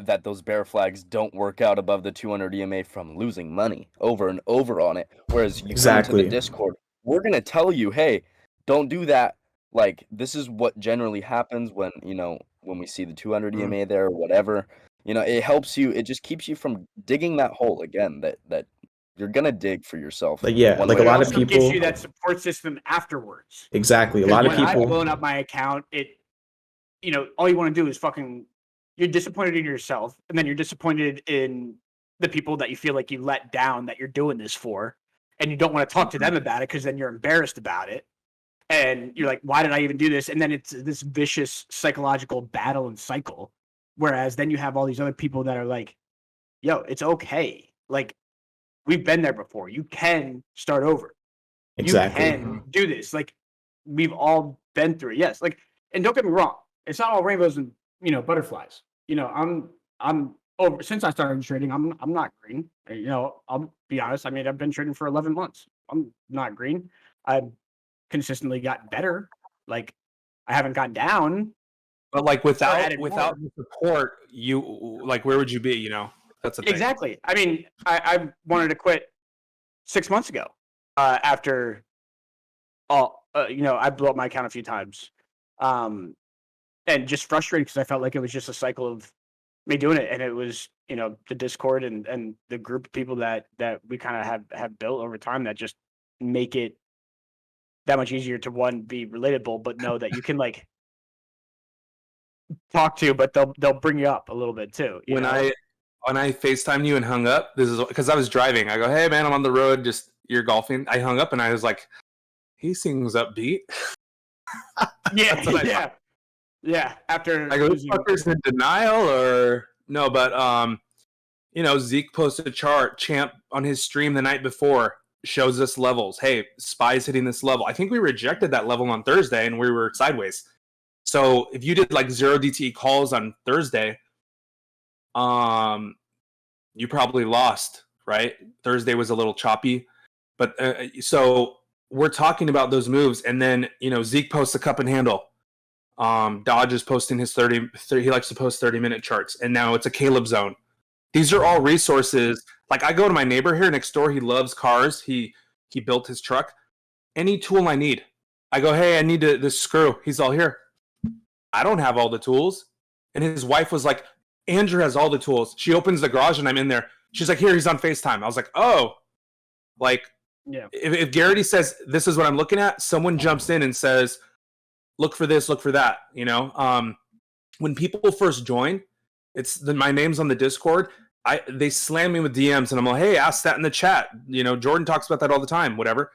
that those bear flags don't work out above the 200 EMA from losing money over and over on it. Whereas you come into the Discord, we're going to tell you, hey, don't do that. Like, this is what generally happens when we see the 200 EMA there or whatever. It helps you. It just keeps you from digging that hole again that you're going to dig for yourself. Like, yeah, like a lot of people. It gives you that support system afterwards. Exactly. A lot of people. I've blown up my account, all you want to do is you're disappointed in yourself, and then you're disappointed in the people that you feel like you let down that you're doing this for, and you don't want to talk to them about it because then you're embarrassed about it. And you're like, why did I even do this? And then it's this vicious psychological battle and cycle. Whereas then you have all these other people that are like, yo, it's okay. Like, we've been there before. You can start over. Exactly. You can do this. Like, we've all been through it. Yes. Like, and don't get me wrong. It's not all rainbows and, butterflies. I'm over since I started trading. I'm not green. I'll be honest. I mean, I've been trading for 11 months. I'm not green. I've consistently gotten better. Like, I haven't gone down. But like without the support, you like, where would you be? That's the thing. Exactly. I mean, I wanted to quit 6 months ago. After all, I blew up my account a few times. And just frustrated because I felt like it was just a cycle of me doing it, and it was the Discord and the group of people that we kind of have built over time that just make it that much easier to, one, be relatable, but know that you can like talk to, but they'll bring you up a little bit too. When I FaceTimed you and hung up, this is because I was driving. I go, hey man, I'm on the road, just you're golfing. I hung up and I was like, he seems upbeat. Yeah. After I go, this fucker's in denial or no, but Zeke posted a chart. Champ on his stream the night before shows us levels. Hey, Spy's hitting this level. I think we rejected that level on Thursday and we were sideways. So if you did like 0 DTE calls on Thursday, you probably lost, right? Thursday was a little choppy, but so we're talking about those moves, and then Zeke posts a cup and handle. Dodge is posting his 30. He likes to post 30-minute charts, and now it's a Caleb zone. These are all resources. Like, I go to my neighbor here next door. He loves cars. He built his truck. Any tool I need, I go, hey, I need this screw. He's all here. I don't have all the tools. And his wife was like, Andrew has all the tools. She opens the garage and I'm in there. She's like, here, he's on FaceTime. I was like, oh, like, yeah. If Garrity says, this is what I'm looking at, someone jumps in and says, look for this, look for that. When people first join, my name's on the Discord. They slam me with DMs and I'm like, hey, ask that in the chat. Jordan talks about that all the time, whatever.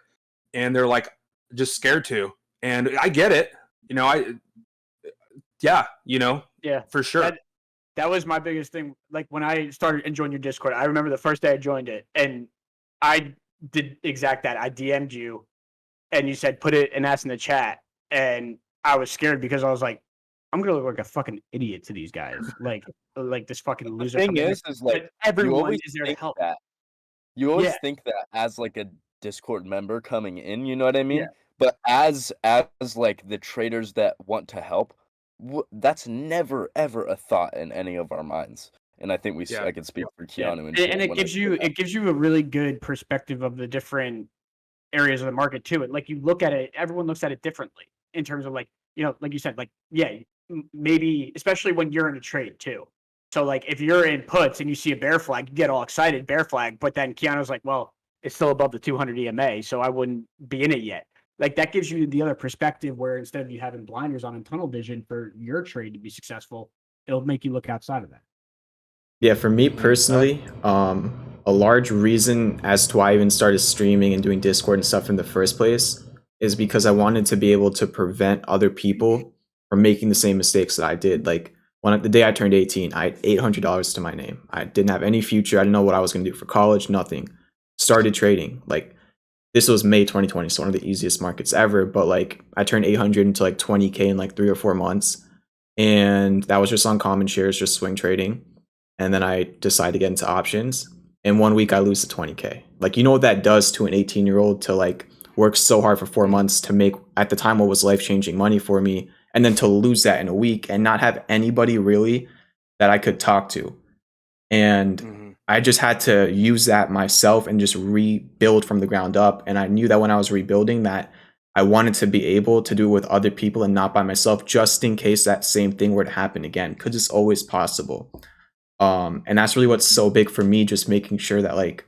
And they're like, just scared to. And I get it. Yeah, for sure. That was my biggest thing. Like, when I started enjoying your Discord, I remember the first day I joined it, and I did exact that. I DM'd you, and you said, put it and ask in the chat. And I was scared because I was like, I'm going to look like a fucking idiot to these guys. Like this fucking loser. The thing is like, everyone is there to help. You always think that as like a Discord member coming in, you know what I mean? Yeah. But as like the traders that want to help, that's never ever a thought in any of our minds. And I think I can speak for Keanu. And it gives you a really good perspective of the different areas of the market too. And like, you look at it, everyone looks at it differently in terms of like you said, like, yeah, maybe especially when you're in a trade too. So like, if you're in puts and you see a bear flag, you get all excited, bear flag, but then Keanu's like, well, it's still above the 200 EMA, so I wouldn't be in it yet. Like, that gives you the other perspective where instead of you having blinders on and tunnel vision for your trade to be successful, it'll make you look outside of that. Yeah, for me personally, a large reason as to why I even started streaming and doing Discord and stuff in the first place is because I wanted to be able to prevent other people from making the same mistakes that I did. Like the day I turned 18, I had $800 to my name. I didn't have any future. I didn't know what I was going to do for college, nothing. Started trading. Like this was May 2020, so one of the easiest markets ever. But like I turned 800 into like 20K in like 3 or 4 months. And that was just on common shares, just swing trading. And then I decided to get into options. In 1 week, I lose to 20K. Like, you know what that does to an 18-year-old to like work so hard for 4 months to make at the time what was life-changing money for me, and then to lose that in a week and not have anybody really that I could talk to. And I just had to use that myself and just rebuild from the ground up. And I knew that when I was rebuilding that I wanted to be able to do it with other people and not by myself, just in case that same thing were to happen again, because it's always possible. And that's really what's so big for me, just making sure that like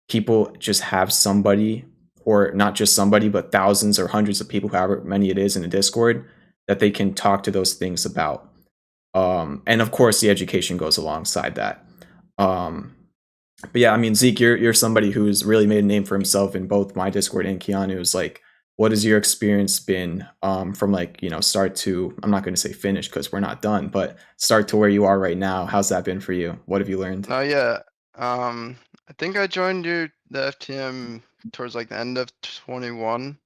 people just have somebody, or not just somebody, but thousands or hundreds of people, however many it is in a Discord, that they can talk to those things about. And of course the education goes alongside that. But yeah, I mean, Zeke, you're somebody who's really made a name for himself in both my Discord and Keanu's. Like, what has your experience been from like, you know, start to, I'm not going to say finish because we're not done, but start to where you are right now? How's that been for you? What have you learned? Oh yeah. I think I joined the FTM towards like the end of 21.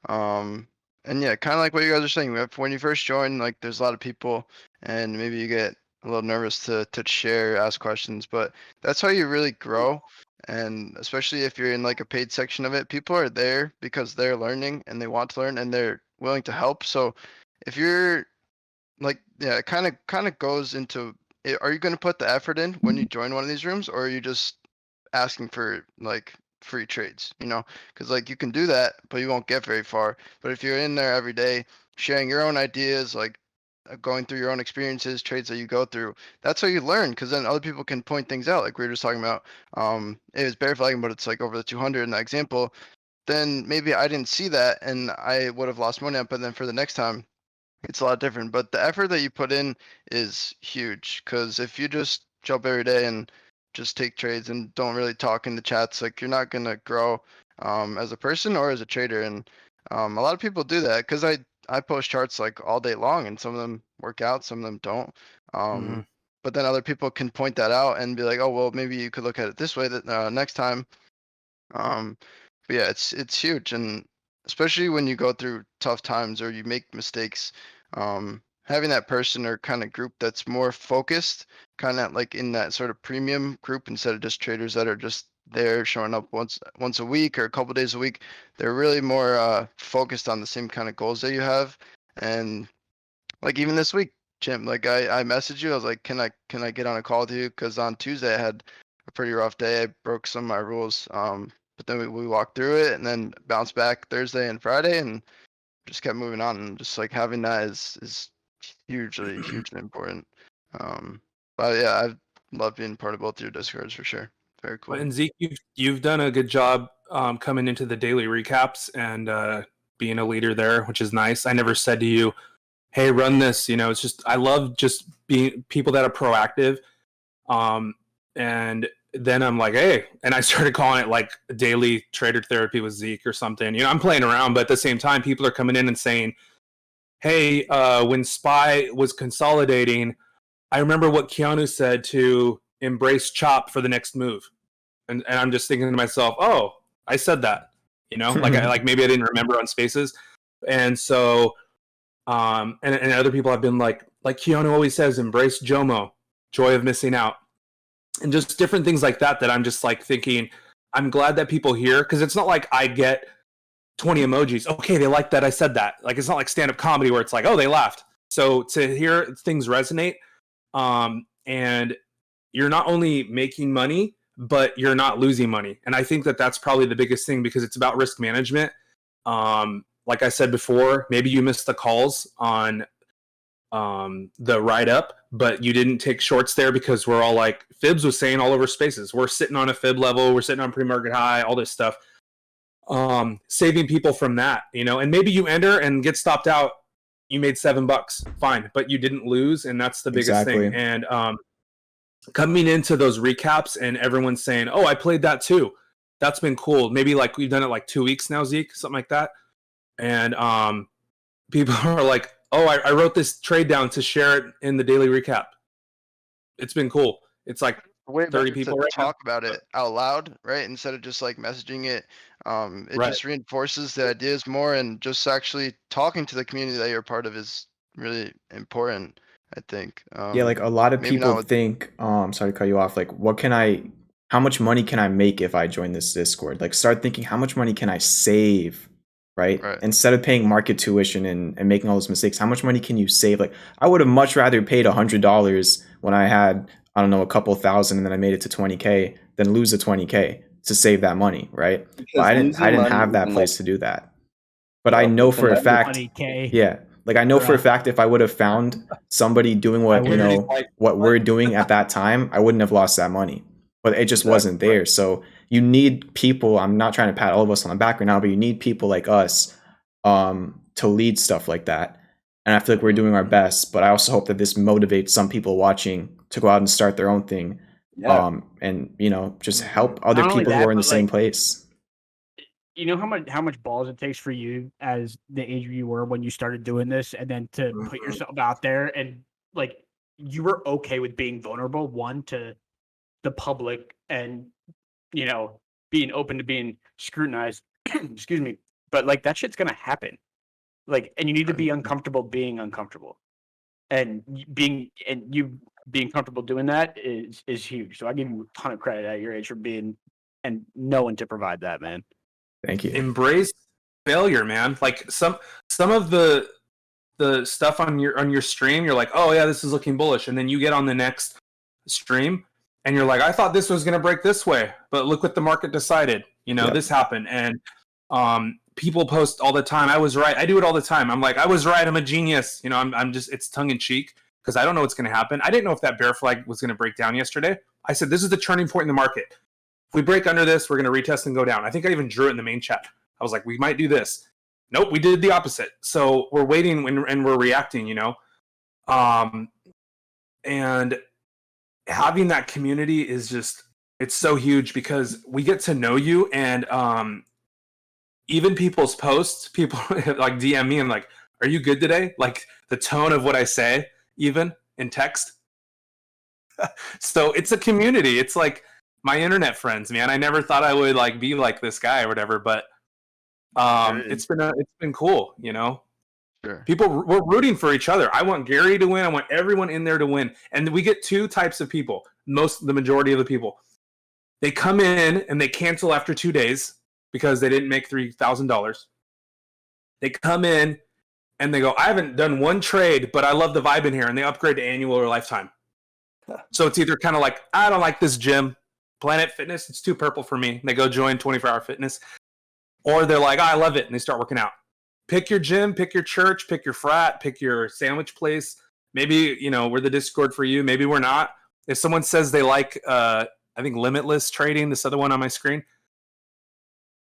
And yeah, kind of like what you guys are saying. When you first join, like there's a lot of people, and maybe you get a little nervous to share, ask questions, but that's how you really grow. And especially if you're in like a paid section of it, people are there because they're learning and they want to learn and they're willing to help. So if you're like, yeah, it kind of goes into, are you going to put the effort in when you join one of these rooms, or are you just asking for like free trades, you know? Because like you can do that, but you won't get very far. But if you're in there every day sharing your own ideas, like going through your own experiences, trades that you go through, that's how you learn. Because then other people can point things out, like we were just talking about. It was bear flagging, but it's like over the 200 in that example. Then maybe I didn't see that and I would have lost money, but then for the next time it's a lot different. But the effort that you put in is huge, because if you just jump every day and just take trades and don't really talk in the chats, like you're not gonna grow as a person or as a trader. And a lot of people do that because I post charts like all day long, and some of them work out, some of them don't. But then other people can point that out and be like, oh well, maybe you could look at it this way that next time. But yeah, it's huge, and especially when you go through tough times or you make mistakes, having that person or kind of group that's more focused, kind of like in that sort of premium group, instead of just traders that are just there showing up once a week or a couple days a week. They're really more focused on the same kind of goals that you have. And like even this week, Jim, like I messaged you, I was like, can I get on a call with you? Because on Tuesday I had a pretty rough day. I broke some of my rules. But then we walked through it and then bounced back Thursday and Friday and just kept moving on. And just like having that is hugely important. But yeah, I've loved being part of both your Discords for sure. Very cool. And Zeke, you've done a good job coming into the daily recaps and being a leader there, which is nice. I never said to you, hey, run this. You know, it's just, I love just being people that are proactive. And then I'm like, hey, and I started calling it like daily trader therapy with Zeke or something. You know, I'm playing around, but at the same time, people are coming in and saying, hey, when SPY was consolidating, I remember what Keanu said to embrace chop for the next move. And I'm just thinking to myself, oh, I said that, you know, like maybe I didn't remember on Spaces. And so, and other people have been like Keanu always says, embrace JOMO, joy of missing out. And just different things like that I'm just like thinking, I'm glad that people hear, because it's not like I get 20 emojis. Okay, they like that I said that. Like, it's not like stand-up comedy where it's like, oh, they laughed. So to hear things resonate, and you're not only making money, but you're not losing money. And I think that that's probably the biggest thing, because it's about risk management. Like I said before, maybe you missed the calls on the ride up, but you didn't take shorts there because we're all like, Fibs was saying all over Spaces, we're sitting on a fib level, we're sitting on pre-market high, all this stuff. Saving people from that, you know, and maybe you enter and get stopped out, you made $7, fine, but you didn't lose, and that's the biggest thing. And coming into those recaps and everyone's saying, "Oh, I played that too." That's been cool. Maybe like we've done it like 2 weeks now, Zeke, something like that. And people are like, "Oh, I wrote this trade down to share it in the daily recap." It's been cool. It's like Way 30 better people to right talk about it out loud, right? Instead of just like messaging it. It Right. just reinforces the ideas more, and just actually talking to the community that you're part of is really important, I think. Yeah, like a lot of maybe people not with, think, sorry to cut you off, like how much money can I make if I join this Discord? Like start thinking how much money can I save, right? right. Instead of paying market tuition and making all those mistakes, how much money can you save? Like I would have much rather paid $100 when I had, I don't know, a couple thousand and then I made it to 20K than lose the 20K to save that money, right? But Because I losing didn't money have that isn't like place to do that. But I well, know it's a for a negative. fact, 20K. yeah, like I know for a fact if I would have found somebody doing I what, you would've- know, like, what we're doing at that time, I wouldn't have lost that money. But it just Exactly. wasn't there. So you need people, I'm not trying to pat all of us on the back right now, but you need people like us to lead stuff like that. And I feel like we're doing our best, but I also hope that this motivates some people watching to go out and start their own thing. Yeah. And you know, just help other Not only people that, who are in the but, same like, place. You know how much balls it takes for you as the age you were when you started doing this, and then to put yourself out there, and like you were okay with being vulnerable, one, to the public, and you know, being open to being scrutinized. Excuse me, but like that shit's gonna happen. Like, and you need to be uncomfortable being uncomfortable, and you being comfortable doing that is huge. So I give you a ton of credit at your age for being and knowing to provide that, man. Thank you. Embrace failure, man. Like some of the stuff on your stream, you're like, "Oh yeah, this is looking bullish," and then you get on the next stream and you're like, "I thought this was going to break this way, but look what the market decided." You know, Yep. this happened, and people post all the time, "I was right." I do it all the time. I'm like, "I was right. I'm a genius." You know, I'm just, it's tongue in cheek because I don't know what's going to happen. I didn't know if that bear flag was going to break down yesterday. I said, "This is the turning point in the market. If we break under this, we're going to retest and go down." I think I even drew it in the main chat. I was like, "We might do this." Nope, we did the opposite. So we're waiting and we're reacting, you know. And having that community is just, it's so huge because we get to know you, and even people's posts, people like DM me and like, "Are you good today?" Like the tone of what I say, even in text. So it's a community. It's like my internet friends, man. I never thought I would like be like this guy or whatever, but it's been cool, you know. Sure. We're rooting for each other. I want Gary to win. I want everyone in there to win. And we get two types of people. The majority of the people, they come in and they cancel after 2 days because they didn't make $3,000. They come in and they go, "I haven't done one trade, but I love the vibe in here," and they upgrade to annual or lifetime. So it's either kind of like, "I don't like this gym, Planet Fitness, it's too purple for me." And they go join 24-hour fitness. Or they're like, "I love it," and they start working out. Pick your gym, pick your church, pick your frat, pick your sandwich place. Maybe, you know, we're the Discord for you. Maybe we're not. If someone says they like, I think Limitless Trading, this other one on my screen,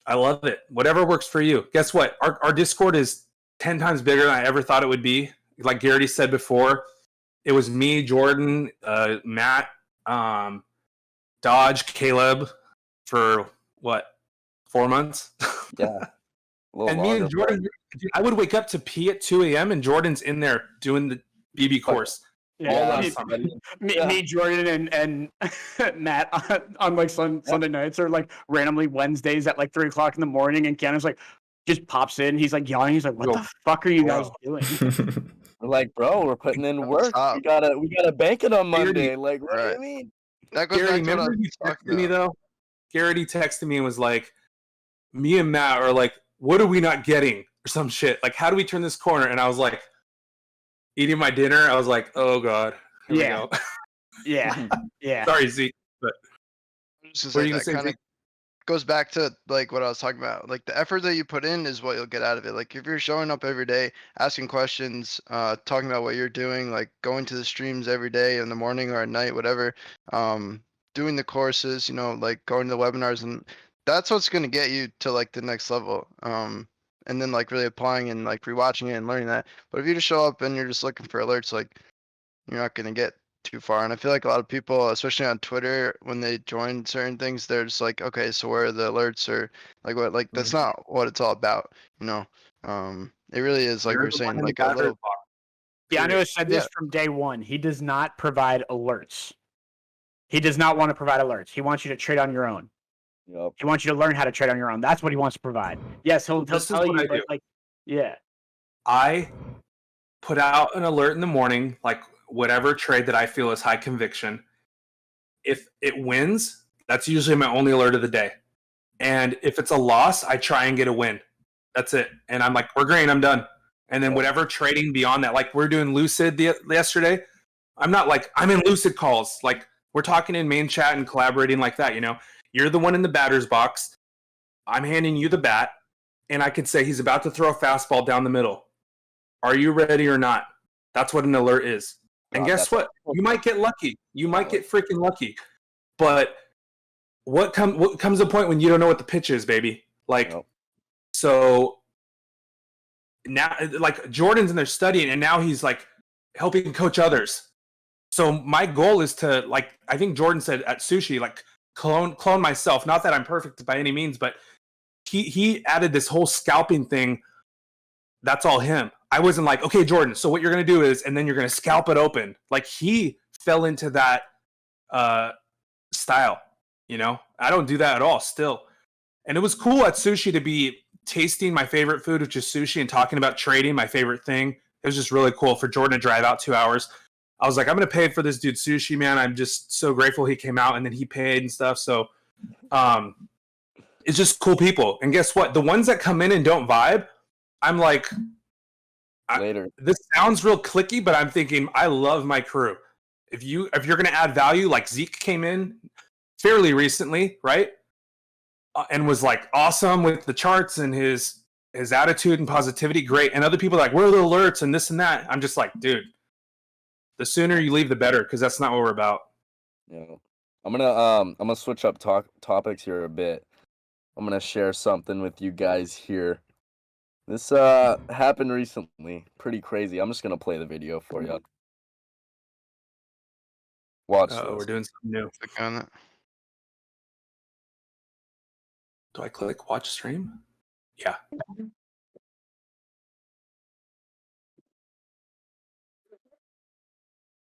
I love it. Whatever works for you. Guess what? Our Discord is 10 times bigger than I ever thought it would be. Like Garrity said before, it was me, Jordan, Matt, Dodge, Caleb for what, 4 months? Yeah. And me and Jordan, I would wake up to pee at 2 a.m. and Jordan's in there doing the BB course. Yeah, Yeah. me, Jordan, and Matt on like Sunday nights, or like randomly Wednesdays at like 3:00 in the morning, and Keanu's like just pops in. He's like yawning. He's like, "What the fuck are you guys doing?" We're like, "Bro, we're putting in work. Stop. We gotta bank it on Monday." Like, what do Right. you mean? That goes Gary, back to what I remember was you talking texted me about. though? Garrity texted me and was like, "Me and Matt are like, what are we not getting?" or some shit. Like, "How do we turn this corner?" And I was like, eating my dinner. I was like, "Oh God. Here we go." Yeah. Sorry, Zeke. But Just what are like you gonna that say, kind of Zeke? goes back to like what I was talking about. Like the effort that you put in is what you'll get out of it. Like if you're showing up every day, asking questions, talking about what you're doing, like going to the streams every day in the morning or at night, whatever, doing the courses, you know, like going to the webinars, and that's what's gonna get you to like the next level. And then like really applying and like rewatching it and learning that. But if you just show up and you're just looking for alerts, like you're not gonna get too far. And I feel like a lot of people, especially on Twitter, when they join certain things, they're just like, okay, so where are the alerts or like what? Like that's not what it's all about, you know. It really is like You're we're the saying, one in like the a batter's little. box. Keanu has said this Yeah. from day one. He does not provide alerts. He does not want to provide alerts. He wants you to trade on your own. Yep. He wants you to learn how to trade on your own. That's what he wants to provide. Yes, he'll This is tell what you, I but do. like, yeah. I put out an alert in the morning, like whatever trade that I feel is high conviction. If it wins, that's usually my only alert of the day. And if it's a loss, I try and get a win. That's it. And I'm like, we're green, I'm done. And then whatever trading beyond that, like we're doing Lucid yesterday. I'm not like, I'm in Lucid calls. Like we're talking in main chat and collaborating like that, you know. You're the one in the batter's box. I'm handing you the bat. And I could say he's about to throw a fastball down the middle. Are you ready or not? That's what an alert is. And God, guess what? You might get lucky. You might Valid. get freaking lucky. But what comes a point when you don't know what the pitch is, baby? Like, Yep. so now, like Jordan's in there studying, and now he's like helping coach others. So my goal is to, like, I think Jordan said at Sushi, like clone myself. Not that I'm perfect by any means, but he added this whole scalping thing. That's all him. I wasn't like, okay, Jordan, so what you're going to do is, and then you're going to scalp it open. Like he fell into that style, you know? I don't do that at all still. And it was cool at Sushi to be tasting my favorite food, which is sushi, and talking about trading, my favorite thing. It was just really cool for Jordan to drive out 2 hours. I was like, I'm going to pay for this dude sushi, man. I'm just so grateful he came out and then he paid and stuff. So it's just cool people. And guess what? The ones that come in and don't vibe, I'm like, Later. this sounds real clicky, but I'm thinking I love my crew. If you're going to add value, like Zeke came in fairly recently, right? And was like awesome with the charts and his attitude and positivity, great. And other people are like, where are the alerts and this and that? I'm just like, dude, the sooner you leave, the better, because that's not what we're about. Yeah. I'm gonna switch up topics here a bit. I'm gonna share something with you guys here. This happened recently. Pretty crazy. I'm just gonna play the video for you. Watch this. We're doing something new. Click on it. Do I click watch stream? Yeah.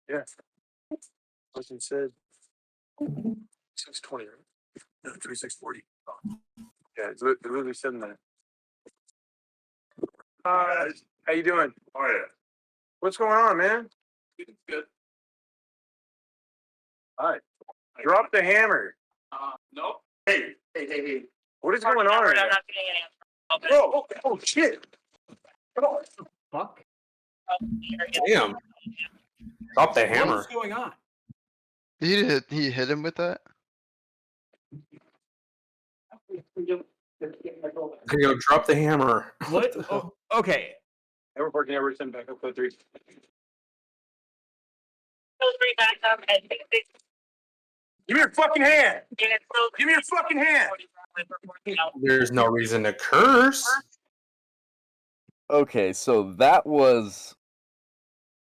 Yeah. Like you said, 620, right? No, 3640. Oh. Yeah, it literally said that. How you doing? Oh yeah. What's going on, man? Good. All right. Drop the hammer. No. Hey. What is going on right now? Oh, shit. Fuck. Damn. Drop the hammer. What's going on? He hit him with that. Okay, go drop the hammer. What? Oh, okay. Never parking, never send back up code 3. Give me your fucking hand. Give me your fucking hand. There's no reason to curse. Okay, so that was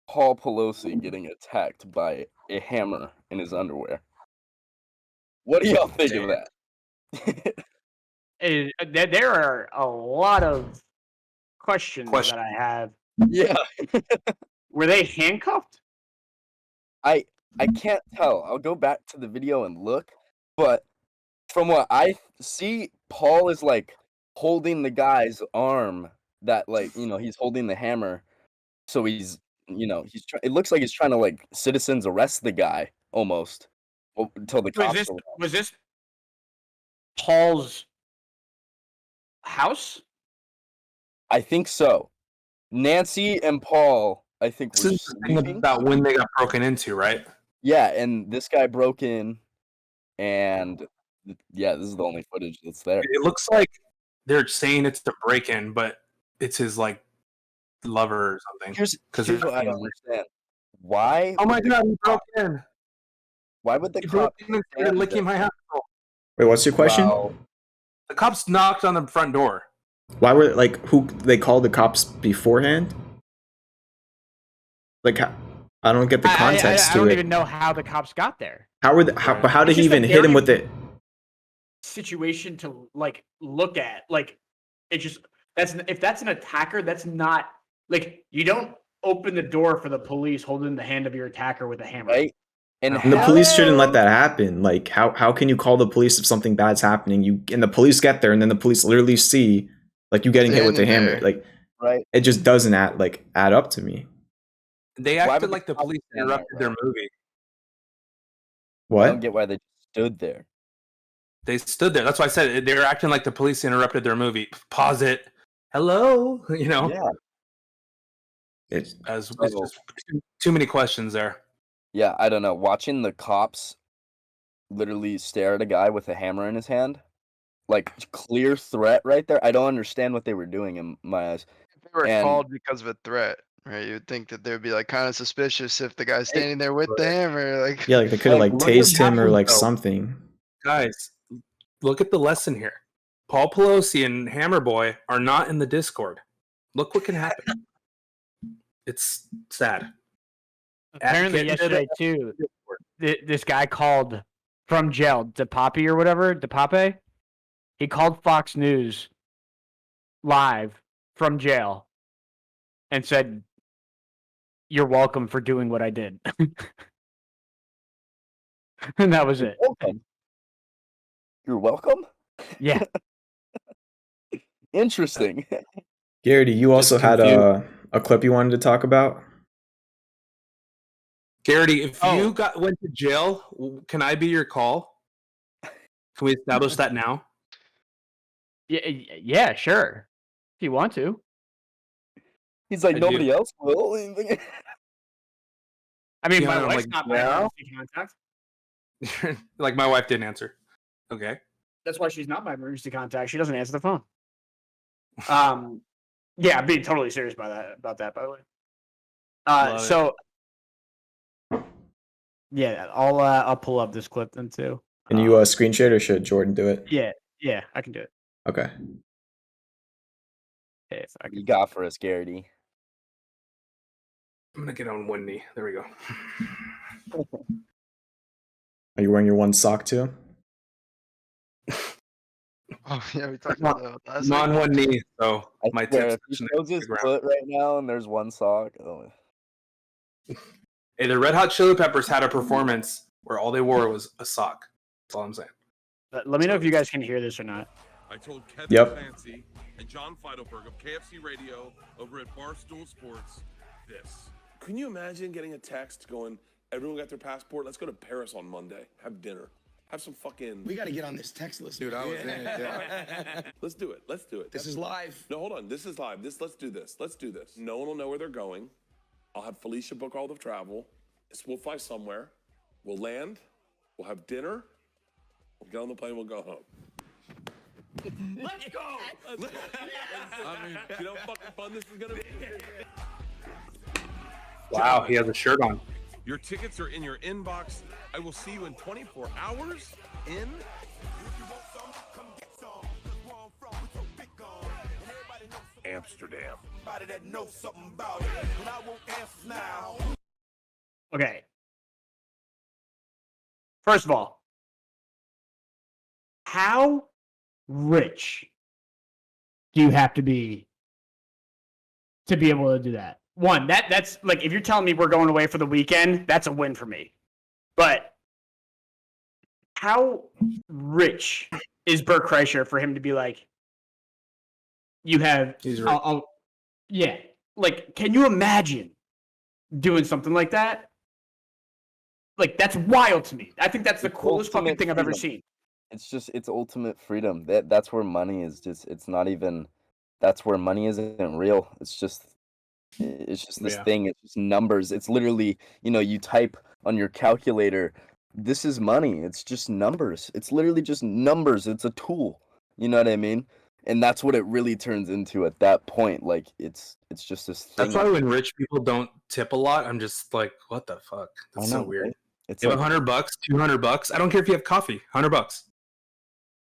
Paul Pelosi getting attacked by a hammer in his underwear. What do y'all think of that? There are a lot of questions that I have. Yeah. Were they handcuffed? I can't tell. I'll go back to the video and look, but from what I see, Paul is like holding the guy's arm that, like, you know, he's holding the hammer. So he's, you know, it looks like he's trying to like citizens arrest the guy almost until the cops. Was this Paul's house? I think so. Nancy and Paul, I think, This were is the thing sleeping. about when they got broken into, right? Yeah, and this guy broke in, and yeah, this is the only footage that's there. It looks like they're saying it's the break-in, but it's his like lover or something. Here's they're what I don't feeling- understand. Why? Oh my would the god, he broke cop- in. Why would the He cop? broke in and started licking my asshole. Wait, what's your question? Wow. The cops knocked on the front door. Why were who they called the cops beforehand? Like I don't get the context I to don't it. even know how the cops got there. How did It's he just a even hit him very- with it? Situation to like look at, like it just if that's an attacker, that's not like you don't open the door for the police holding the hand of your attacker with a hammer. Right? And And the police shouldn't let that happen. Like, how can you call the police if something bad's happening? And the police get there, and then the police literally see like you getting hit with the Standing hammer. there. Like, right? it just doesn't add up to me. They Why acted would like the the cops police stand there, interrupted their movie. I What? don't get why they stood there. They stood there. That's why I said they were acting like the police interrupted their movie. Pause it. Hello. You know, Yeah. It's it's So- just too many questions there. Yeah, I don't know. Watching the cops literally stare at a guy with a hammer in his hand, like clear threat right there. I don't understand what they were doing in my eyes. If they were And- called because of a threat, right? You would think that they would be like kind of suspicious if the guy's standing there with the hammer, like. yeah, like they could have Like, like look what tased him or happened, like though. something. Guys, look at the lesson here. Paul Pelosi and Hammer Boy are not in the Discord. Look what can happen. It's sad. Apparently Get into the yesterday too, Discord. this guy called from jail, DePape or whatever, DePape. He called Fox News live from jail and said, "You're welcome for doing what I did." And that was it. Welcome. You're welcome. Yeah. Interesting. Garrity, you also had confused. a clip you wanted to talk about. Garrity, if Oh. you went to jail, can I be your call? Can we establish that now? Yeah, sure. If you want to. He's like I nobody do. else will. I mean, Yeah, my I'm wife's like, not my yeah. emergency contact. Like my wife didn't answer. Okay. That's why she's not my emergency contact. She doesn't answer the phone. Yeah, I'm being totally serious about that, by the way. Love it. So yeah, I'll pull up this clip then too. Can you screen share it, or should Jordan do it? Yeah, I can do it. Okay. Okay, if I You can. got for us, Garrity. I'm gonna get on one knee. There we go. Are you wearing your one sock too? Oh yeah, we talked about that last I'm on week. one knee, so I my swear, tips if he touching shows the his ground. foot right now and there's one sock. Oh. Hey, the Red Hot Chili Peppers had a performance where all they wore was a sock. That's all I'm saying. Let me know if you guys can hear this or not. I told Kevin Yep. Clancy and John Feidelberg of KFC Radio over at Barstool Sports this. Can you imagine getting a text going, everyone got their passport? Let's go to Paris on Monday. Have dinner. Have some fucking... We got to get on this text list. Dude, I was in it, yeah. Let's do it. Let's do it. This is live. No, hold on. This is live. Let's do this. Let's do this. No one will know where they're going. I'll have Felicia book all the travel. We'll fly somewhere. We'll land. We'll have dinner. We'll get on the plane. We'll go home. Let's go! I mean, you know how fucking fun this is gonna be? Wow, he has a shirt on. Your tickets are in your inbox. I will see you in 24 hours in Amsterdam. Okay. First of all, how rich do you have to be able to do that? One, that's like, if you're telling me we're going away for the weekend, that's a win for me. But how rich is Bert Kreischer for him to be like, you have, He's rich. yeah, like, can you imagine doing something like that? Like, that's wild to me. I think that's the It's coolest fucking ultimate thing I've ever freedom. seen. It's ultimate freedom. That's where money is just. It's not even. That's where money isn't real. It's just this Yeah. thing. It's just numbers. It's literally, you type on your calculator, this is money. It's just numbers. It's literally just numbers. It's a tool. You know what I mean? And that's what it really turns into at that point. Like it's just this thing. That's why when rich people don't tip a lot, I'm just like, what the fuck? That's so weird. right? It's You have like, $100, $200. I don't care if you have coffee. $100.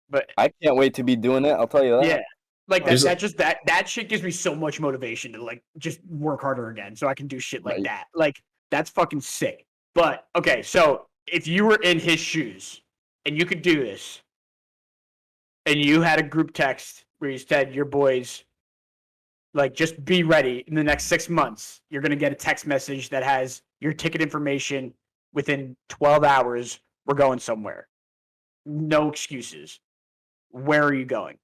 But I can't wait to be doing it. I'll tell you that. yeah, like There's a- that shit gives me so much motivation to like just work harder again, so I can do shit like Right. that. Like That's fucking sick. But okay, so if you were in his shoes and you could do this, and you had a group text where you said your boys, like, just be ready in the next 6 months, you're gonna get a text message that has your ticket information within 12 hours. We're going somewhere. No excuses. Where are you going?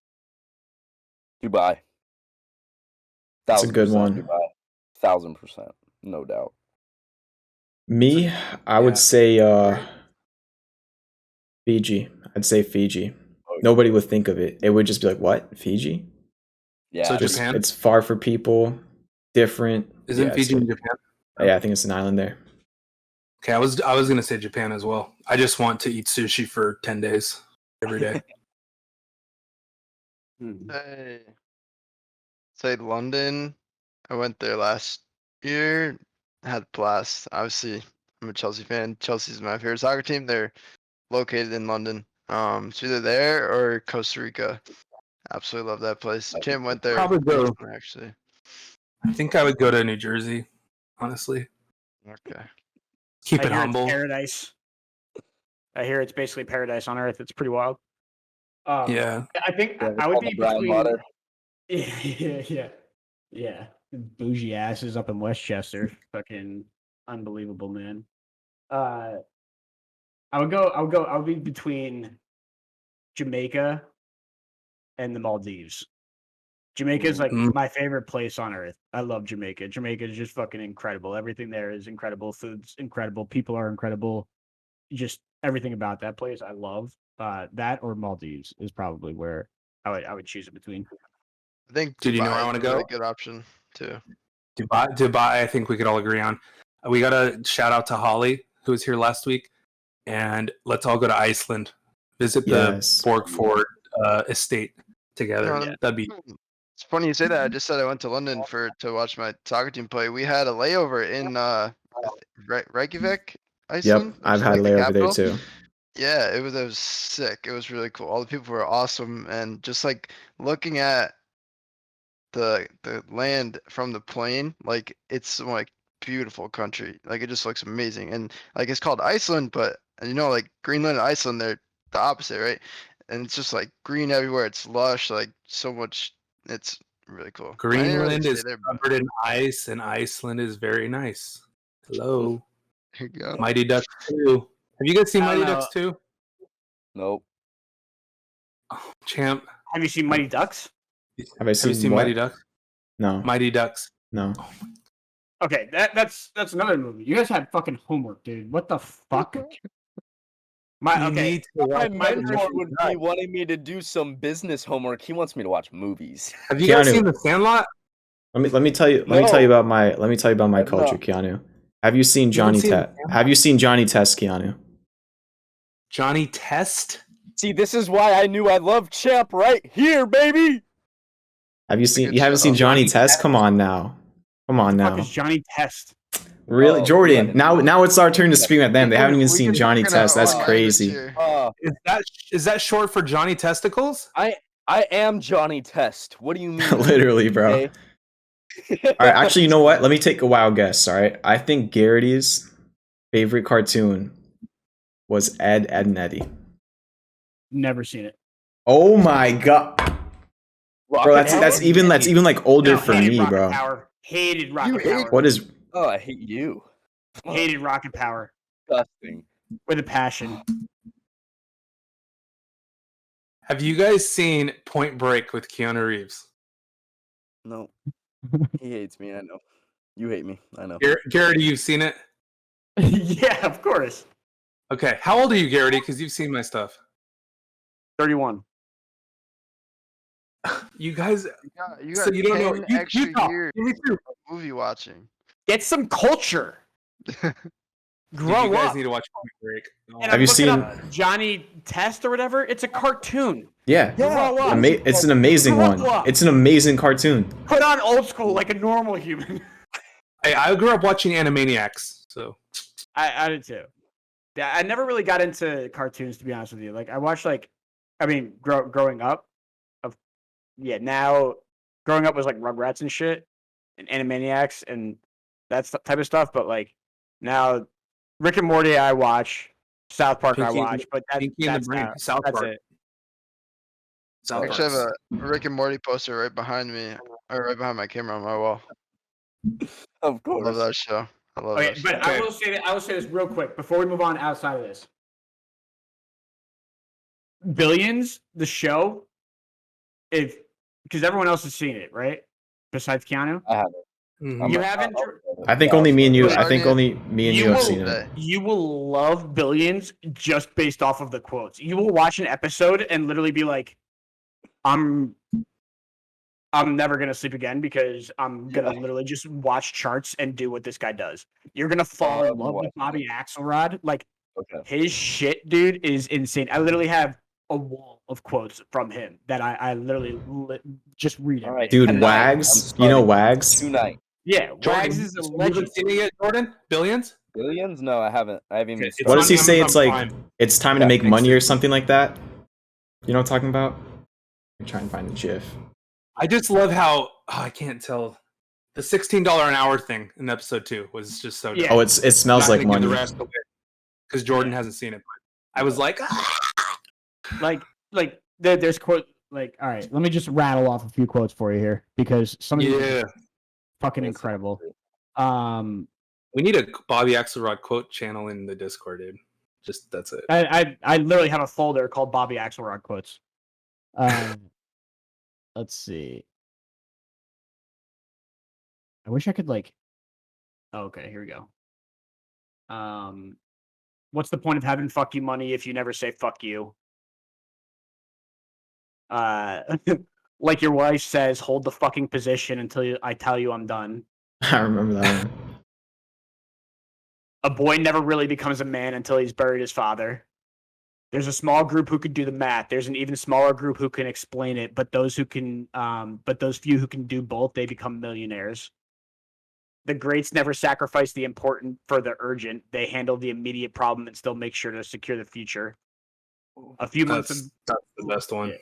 Dubai. That's a good 1000% one. Dubai. 1000%, no doubt. Me, I would Yeah. say Fiji. I'd say Fiji. Oh, Nobody would think of it. It would just be like, what? Fiji? yeah. So Just, Japan? it's far for people, different. Isn't Yeah, Fiji so- in Japan? yeah, I think it's an island there. Okay, I was gonna say Japan as well. I just want to eat sushi for 10 days every day. Hey. Say London. I went there last year. Had a blast. Obviously, I'm a Chelsea fan. Chelsea's my favorite soccer team. They're located in London. It's either there or Costa Rica. Absolutely love that place. Tim went there Probably go. recently, actually. I think I would go to New Jersey, honestly. Okay. Keep I it hear humble. it's paradise. I hear it's basically paradise on earth. It's pretty wild. Yeah. I think Yeah, I would all be the brown between. water. Yeah. Bougie asses up in Westchester. Fucking unbelievable, man. I would be between Jamaica and the Maldives. Jamaica is like Mm. my favorite place on earth. I love Jamaica. Jamaica is just fucking incredible. Everything there is incredible. Food's incredible. People are incredible. Just everything about that place I love. That or Maldives is probably where I would choose it between. I think Dude, you know where I Dubai wanna is a really go? good option too. Dubai, I think we could all agree on. We got to shout out to Holly, who was here last week, and let's all go to Iceland, visit Yes. the Borgford estate together. Yeah. That'd be It's funny you say that. I just said I went to London to watch my soccer team play. We had a layover in Reykjavik, Yep, Iceland. which I've is, had like, the layover there capital. too. Yeah, it was sick. It was really cool. All the people were awesome, and just like looking at the land from the plane, like it's some, like beautiful country. Like it just looks amazing. And like it's called Iceland, but like Greenland and Iceland, they're the opposite, right? And it's just like green everywhere. It's lush, like so much. It's really cool. I didn't really Greenland stay is there, but covered in ice, and Iceland is very nice. Hello, here you go. Mighty Ducks 2. Have you guys seen I don't Mighty know. Ducks 2? Nope. Champ, Have you seen Mighty Ducks? Have I have you seen seen what? Mighty Ducks? No, Mighty Ducks. no. Okay, that's another movie. You guys had fucking homework, dude. What the fuck? You Okay. need to My watch mentor would Mighty be Ducks. wanting me to do some business homework. He wants me to watch movies. Have you guys Keanu. seen The Sandlot? Let me tell you No. about my I've culture, not. Keanu. Have you seen You haven't Johnny seen Test? The Have you seen Johnny Test, Keanu? Johnny Test? See, this is why I knew I loved Champ right here, baby. Have you a seen? good You haven't shout seen out. Johnny Johnny Test? Test. Come on now. Come on What the fuck now. is Johnny Test? Really, Oh, Jordan? yeah. Now it's our turn to scream at them. They haven't even We seen can Johnny work in our Test. That's own language crazy. here. Is that short for Johnny Testicles? I am Johnny Test. What do you mean? Literally, bro. Okay. All right, actually, you know what? Let me take a wild guess. All right, I think Garrity's favorite cartoon was Ed, and Eddie. Never seen it. Oh my god, bro! That's even like older No, for hated me, Rocket bro. Power. Hated Rocket hate- Power. What is? Oh, I hate you. Hated Rocket Power Disgusting. with a passion. Have you guys seen Point Break with Keanu Reeves? No. He hates me, I know. You hate me, I know. Garrity, you've seen it? Yeah, of course. Okay. How old are you, Garrity? Because you've seen my stuff. 31. You guys, You so got you don't know. 10 You extra talk. years Me too. of movie watching. Get some culture. Dude, Grow you guys up. need to watch Point Break. Oh, And Have I'm you looking seen- up Johnny Test or whatever? It's a cartoon. Yeah, Grow up. it's an amazing Grow one. up. It's an amazing cartoon. Put on old school like a normal human. Hey, I grew up watching Animaniacs, so I did too. Yeah, I never really got into cartoons, to be honest with you. Like I watched growing up. Now growing up was like Rugrats and shit, and Animaniacs and that type of stuff. But like Now, Rick and Morty I watch, South Park I Pinky and- watch, but Pinky and the that's Brain, South that's Park. it. South I actually have Park's- a Rick and Morty poster right behind me, or right behind my camera on my wall. Of I course. love that show. I love Okay, that but show. I will say that I will say this real quick before we move on outside of this. Billions, the show, because everyone else has seen it, right? Besides Keanu, I haven't. Mhm. you haven't. I think only me and you. I think Already- only me and you have seen it. Today. You will love Billions just based off of the quotes. You will watch an episode and literally be like, I'm never gonna sleep again because I'm gonna literally just watch charts and do what this guy does. You're gonna fall in love with Bobby Axelrod. Like Okay. his shit, dude, is insane. I literally have a wall of quotes from him that I literally just read it. All right. Dude, Tonight, Wags. I'm You know starting Wags? Tonight. Yeah, Jordan, Wags is a you legend. haven't seen it yet, Jordan? Billions? Billions? No, I haven't. I haven't even. Okay, it's What on does he say? Amazon It's like Prime. it's time to Yeah, make next money or week. something like that. You know what I'm talking about? I'm trying to find the GIF. I just love how I can't tell. The $16 an hour thing in episode 2 was just so Yeah. dope. Oh, it smells like money. The rest away because Jordan hasn't seen it. But I was like, Like there's quote like, all right, let me just rattle off a few quotes for you here because some of these yeah. are fucking incredible. We need a Bobby Axelrod quote channel in the Discord, dude. Just that's it. I literally have a folder called Bobby Axelrod quotes. Let's see. I wish I could like. Oh, okay, here we go. What's the point of having fuck you money if you never say fuck you? Like your wife says, hold the fucking position until I tell you I'm done. I remember that one. A boy never really becomes a man until he's buried his father. There's a small group who can do the math. There's an even smaller group who can explain it, but those few who can do both, they become millionaires. The greats never sacrifice the important for the urgent. They handle the immediate problem and still make sure to secure the future. A few months of That's the best one.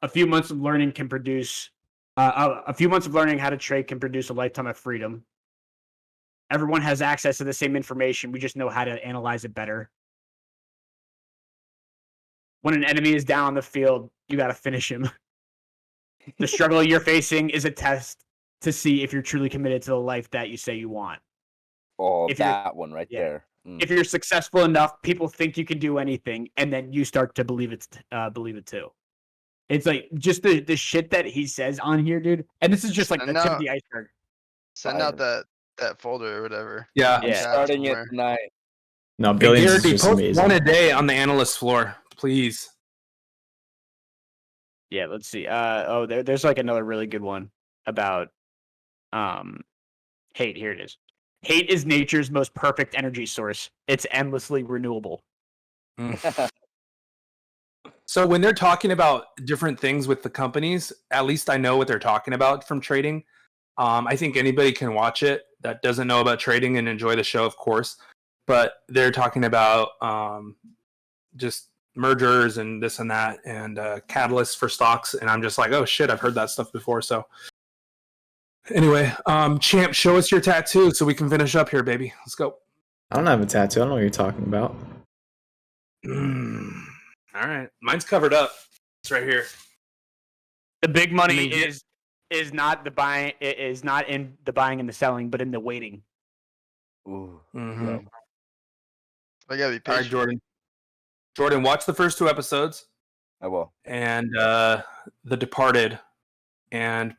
a few months of learning can produce a few months of learning how to trade can produce a lifetime of freedom. Everyone has access to the same information. We just know how to analyze it better. When an enemy is down on the field, you got to finish him. The struggle you're facing is a test to see if you're truly committed to the life that you say you want. Oh, If you're- that one right yeah. there. Mm. If you're successful enough, people think you can do anything, and then you start to believe it too. It's like just the shit that he says on here, dude. And this is just like the tip of the iceberg. Send out that folder or whatever. Yeah. I'm Yeah. starting it Somewhere. tonight. No, Hey, Billions is Garrity, just post amazing. one a day on the analyst floor, please. Yeah, let's see. There's like another really good one about hate. Here it is. Hate is nature's most perfect energy source. It's endlessly renewable. So when they're talking about different things with the companies, at least I know what they're talking about from trading. I think anybody can watch it that doesn't know about trading and enjoy the show, of course. But they're talking about just mergers and this and that and catalysts for stocks. And I'm just like, oh, shit, I've heard that stuff before. So anyway, Champ, show us your tattoo so we can finish up here, baby. Let's go. I don't have a tattoo. I don't know what you're talking about. All right. Mine's covered up. It's right here. The big money I mean, is not the buying. It is not in the buying and the selling, but in the waiting. Ooh. Mm-hmm. I gotta be All right, patient. Jordan. Jordan, watch the first 2 episodes I will. and The Departed. And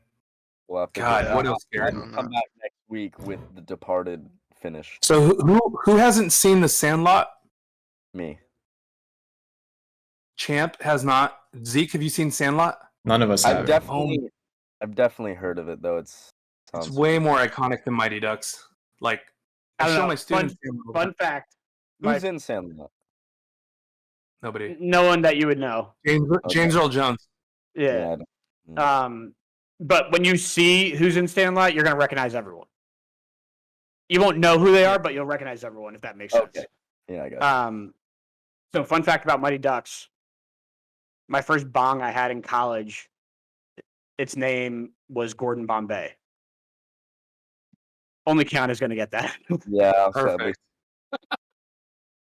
We'll have to God, do that. what else, I'll Garrett? don't know. come back next week with The Departed finish. So who hasn't seen The Sandlot? Me. Champ has not. Zeke, have you seen Sandlot? None of us have. I've definitely heard of it though. It's Sounds way more iconic than Mighty Ducks. Like I I don't show know. my students. Sandlot. Fun fact: Who's in Sandlot? Nobody. no one that you would know. James Earl Jones. Yeah. I don't- But when you see who's in Sandlot, you're gonna recognize everyone. You won't know who they are, but you'll recognize everyone if that makes sense. Okay. Yeah, I got it. So fun fact about Mighty Ducks. My first bong I had in college, its name was Gordon Bombay. Only Keanu's gonna get that. Yeah, Perfect.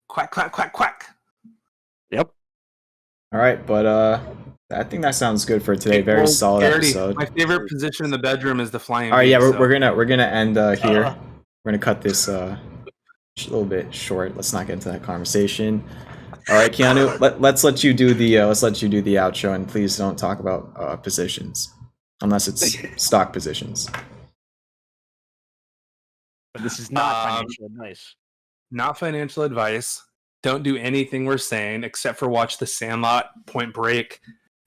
Quack, quack, quack, quack. Yep. All right, but I think that sounds good for today. Very Well, solid Garrity, episode. my favorite position in the bedroom is the flying. All right, yeah, V, we're so- gonna end here. We're gonna cut this a little bit short. Let's not get into that conversation. All right, Keanu, let's let you do the outro, and please don't talk about positions unless it's stock positions. But this is not financial advice. Not financial advice. Don't do anything we're saying except for watch The Sandlot, Point Break,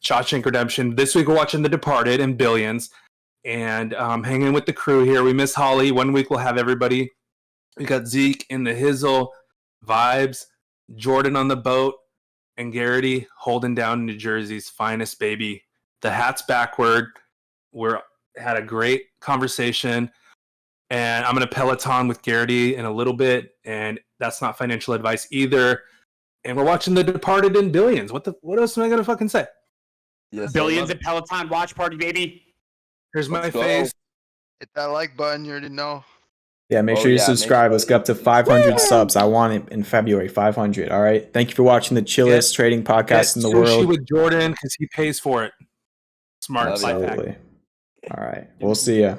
Shawshank Redemption. This week we're watching The Departed and Billions, and hanging with the crew here. We miss Holly. 1 week we'll have everybody. We got Zeke in the Hizzle, Vibes, Jordan on the boat, and Garrity holding down New Jersey's finest baby. The hat's backward. We had a great conversation, and I'm going to Peloton with Garrity in a little bit, and that's not financial advice either. And we're watching The Departed and Billions. What else am I going to fucking say? Yes, Billions at Peloton watch party, baby. Here's my Let's go. face. Hit that like button. You already know. Yeah, make Oh, sure you yeah, make subscribe. sure Let's get up to 500 subs. I want it in February. 500. All right. Thank you for watching the chillest trading podcast in the Sushi world. with Jordan because he pays for it. Smart Love it. life hack. Absolutely. All right. We'll see ya.